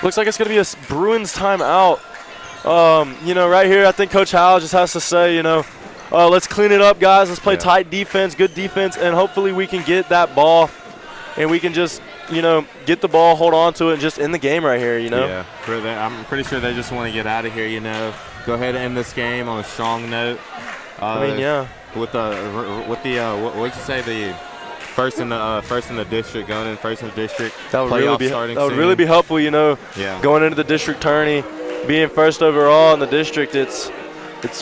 Looks like it's going to be a Bruins timeout. You know, right here, I think Coach Howell just has to say, you know, let's clean it up, guys. Let's play tight defense, good defense, and hopefully we can get that ball and we can just, you know, get the ball, hold on to it, and just end the game right here, you know? Yeah, I'm pretty sure they just want to get out of here, you know. Go ahead and end this game on a strong note. I mean, yeah. With the what did you say, the first in the district, going in first in the district. That would really be helpful, you know. Yeah. Going into the district tourney, being first overall in the district, it's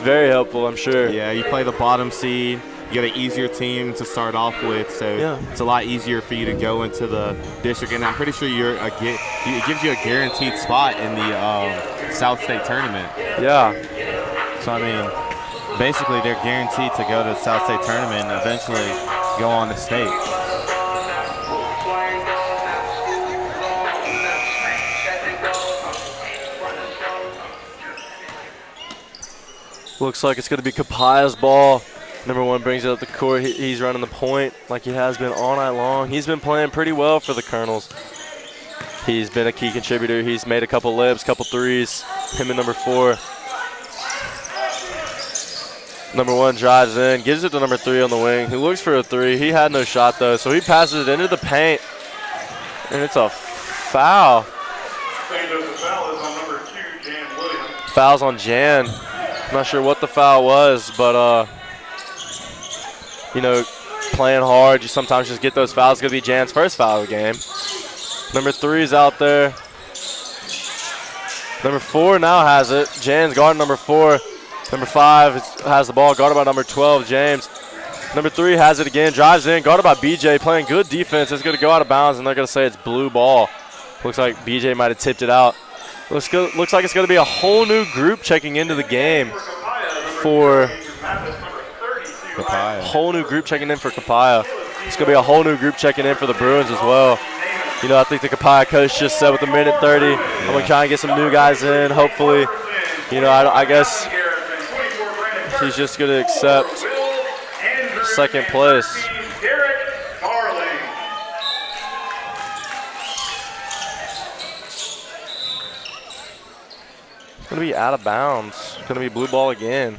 very helpful, I'm sure. Yeah, you play the bottom seed. You get an easier team to start off with, so it's a lot easier for you to go into the district. And I'm pretty sure it gives you a guaranteed spot in the South State tournament. Yeah. So, I mean, basically they're guaranteed to go to the South State tournament and eventually go on to state. Looks like it's going to be Kapaya's ball. Number 1 brings it up the court. He's running the point like he has been all night long. He's been playing pretty well for the Colonels. He's been a key contributor. He's made a couple layups, couple threes. Him and number 4. Number 1 drives in, gives it to number 3 on the wing. He looks for a 3. He had no shot, though, so he passes it into the paint. And it's a foul. Foul's on Jan. I'm not sure what the foul was, but, you know, playing hard, you sometimes just get those fouls. It's going to be Jan's first foul of the game. Number 3's out there. Number 4 now has it. Jan's guarding number 4. Number 5 has the ball, guarded by number 12, James. Number 3 has it again, drives in, guarded by BJ, playing good defense. It's going to go out of bounds, and they're going to say it's blue ball. Looks like BJ might have tipped it out. Looks like it's going to be a whole new group checking into the game for Kapaya. Whole new group checking in for Kapaya. It's going to be a whole new group checking in for the Bruins as well. You know, I think the Kapaya coach just said with a minute 30, I'm going to try and get some new guys in, hopefully. You know, I guess he's just going to accept second place. It's going to be out of bounds. It's going to be blue ball again.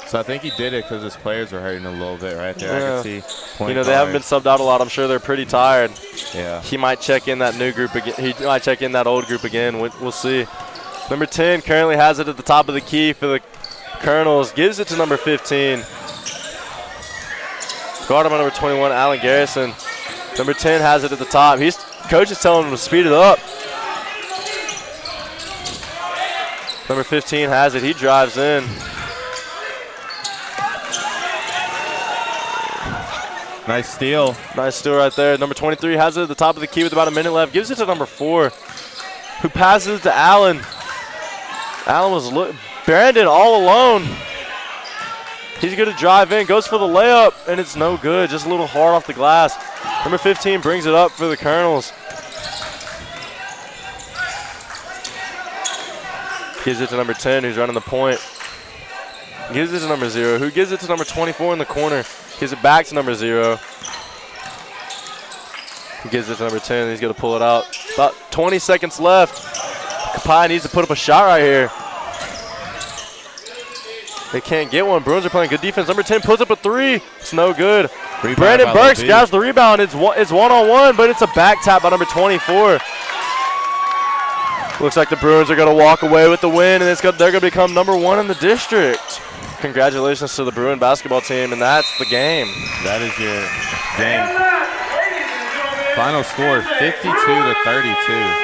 So I think he did it because his players were hurting a little bit right there. Yeah. I can see. You know, they haven't been subbed out a lot. I'm sure they're pretty tired. Yeah. He might check in that new group again. He might check in that old group again. We'll see. Number 10 currently has it at the top of the key for the Colonels. Gives it to number 15. Guarded by number 21, Allen Garrison. Number 10 has it at the top. Coach is telling him to speed it up. Number 15 has it. He drives in. Nice steal. Nice steal right there. Number 23 has it at the top of the key with about a minute left. Gives it to number 4, who passes it to Allen. Allen was Brandon all alone. He's going to drive in, goes for the layup, and it's no good. Just a little hard off the glass. Number 15 brings it up for the Colonels. Gives it to number 10, who's running the point. Gives it to number 0, who gives it to number 24 in the corner. Gives it back to number 0. He gives it to number 10. He's going to pull it out. About 20 seconds left. Kapai needs to put up a shot right here. They can't get one. Bruins are playing good defense. Number 10 puts up a 3. It's no good. Brandon Burks grabs the rebound. It's one-on-one, but it's a back tap by number 24. Looks like the Bruins are going to walk away with the win, and they're going to become #1 in the district. Congratulations to the Bruin basketball team, and that's the game. That is your game. Final score, 52-32.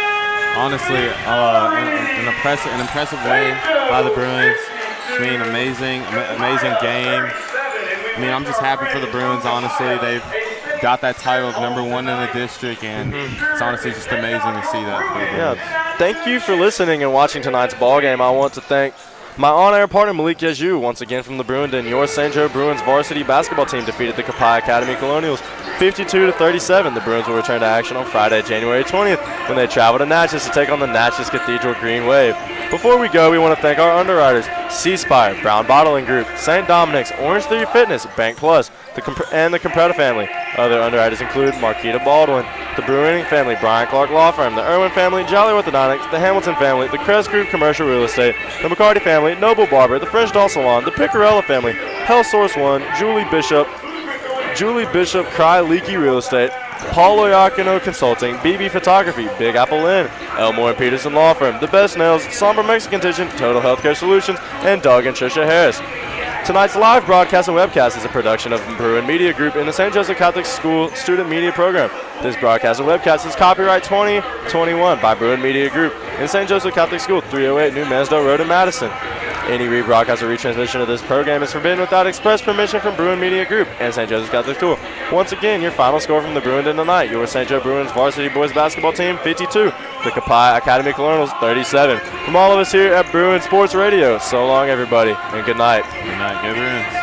Honestly, an impressive win by the Bruins. I mean, amazing game. I mean, I'm just happy for the Bruins, honestly. They've got that title of #1 in the district, and it's honestly just amazing to see that for the Bruins. Yeah, thank you for listening and watching tonight's ball game. I want to thank my on-air partner, Malik Yazoo, once again from the Bruin Den. Your St. Joe Bruins varsity basketball team defeated the Copiah Academy Colonials 52-37. The Bruins will return to action on Friday, January 20th, when they travel to Natchez to take on the Natchez Cathedral Green Wave. Before we go, we want to thank our underwriters, C-Spire, Brown Bottling Group, St. Dominic's, Orange Theory Fitness, Bank Plus, and the Compretta family. Other underwriters include Marquita Baldwin, the Brewing family, Brian Clark Law Firm, the Irwin family, Jolly Orthodontics, the Hamilton family, the Kress Group Commercial Real Estate, the McCarty family, Noble Barber, the French Doll Salon, the Picarella family, Health Source One, Julie Bishop, Cry Leaky Real Estate, Paul Loyakino Consulting, BB Photography, Big Apple Inn, Elmore and Peterson Law Firm, The Best Nails, Somber Mexican Kitchen, Total Healthcare Solutions, and Doug and Trisha Harris. Tonight's live broadcast and webcast is a production of Bruin Media Group in the St. Joseph Catholic School Student Media Program. This broadcast and webcast is copyright 2021 by Bruin Media Group in St. Joseph Catholic School, 308 New Mansdale Road in Madison. Any rebroadcast or retransmission of this program is forbidden without express permission from Bruin Media Group and St. Joseph Catholic School. Once again, your final score from the Bruin Den tonight. Your St. Joe Bruins varsity boys basketball team, 52. The Copiah Academy Colonials, 37. From all of us here at Bruin Sports Radio, so long, everybody, and good night. Good night, go Bruins.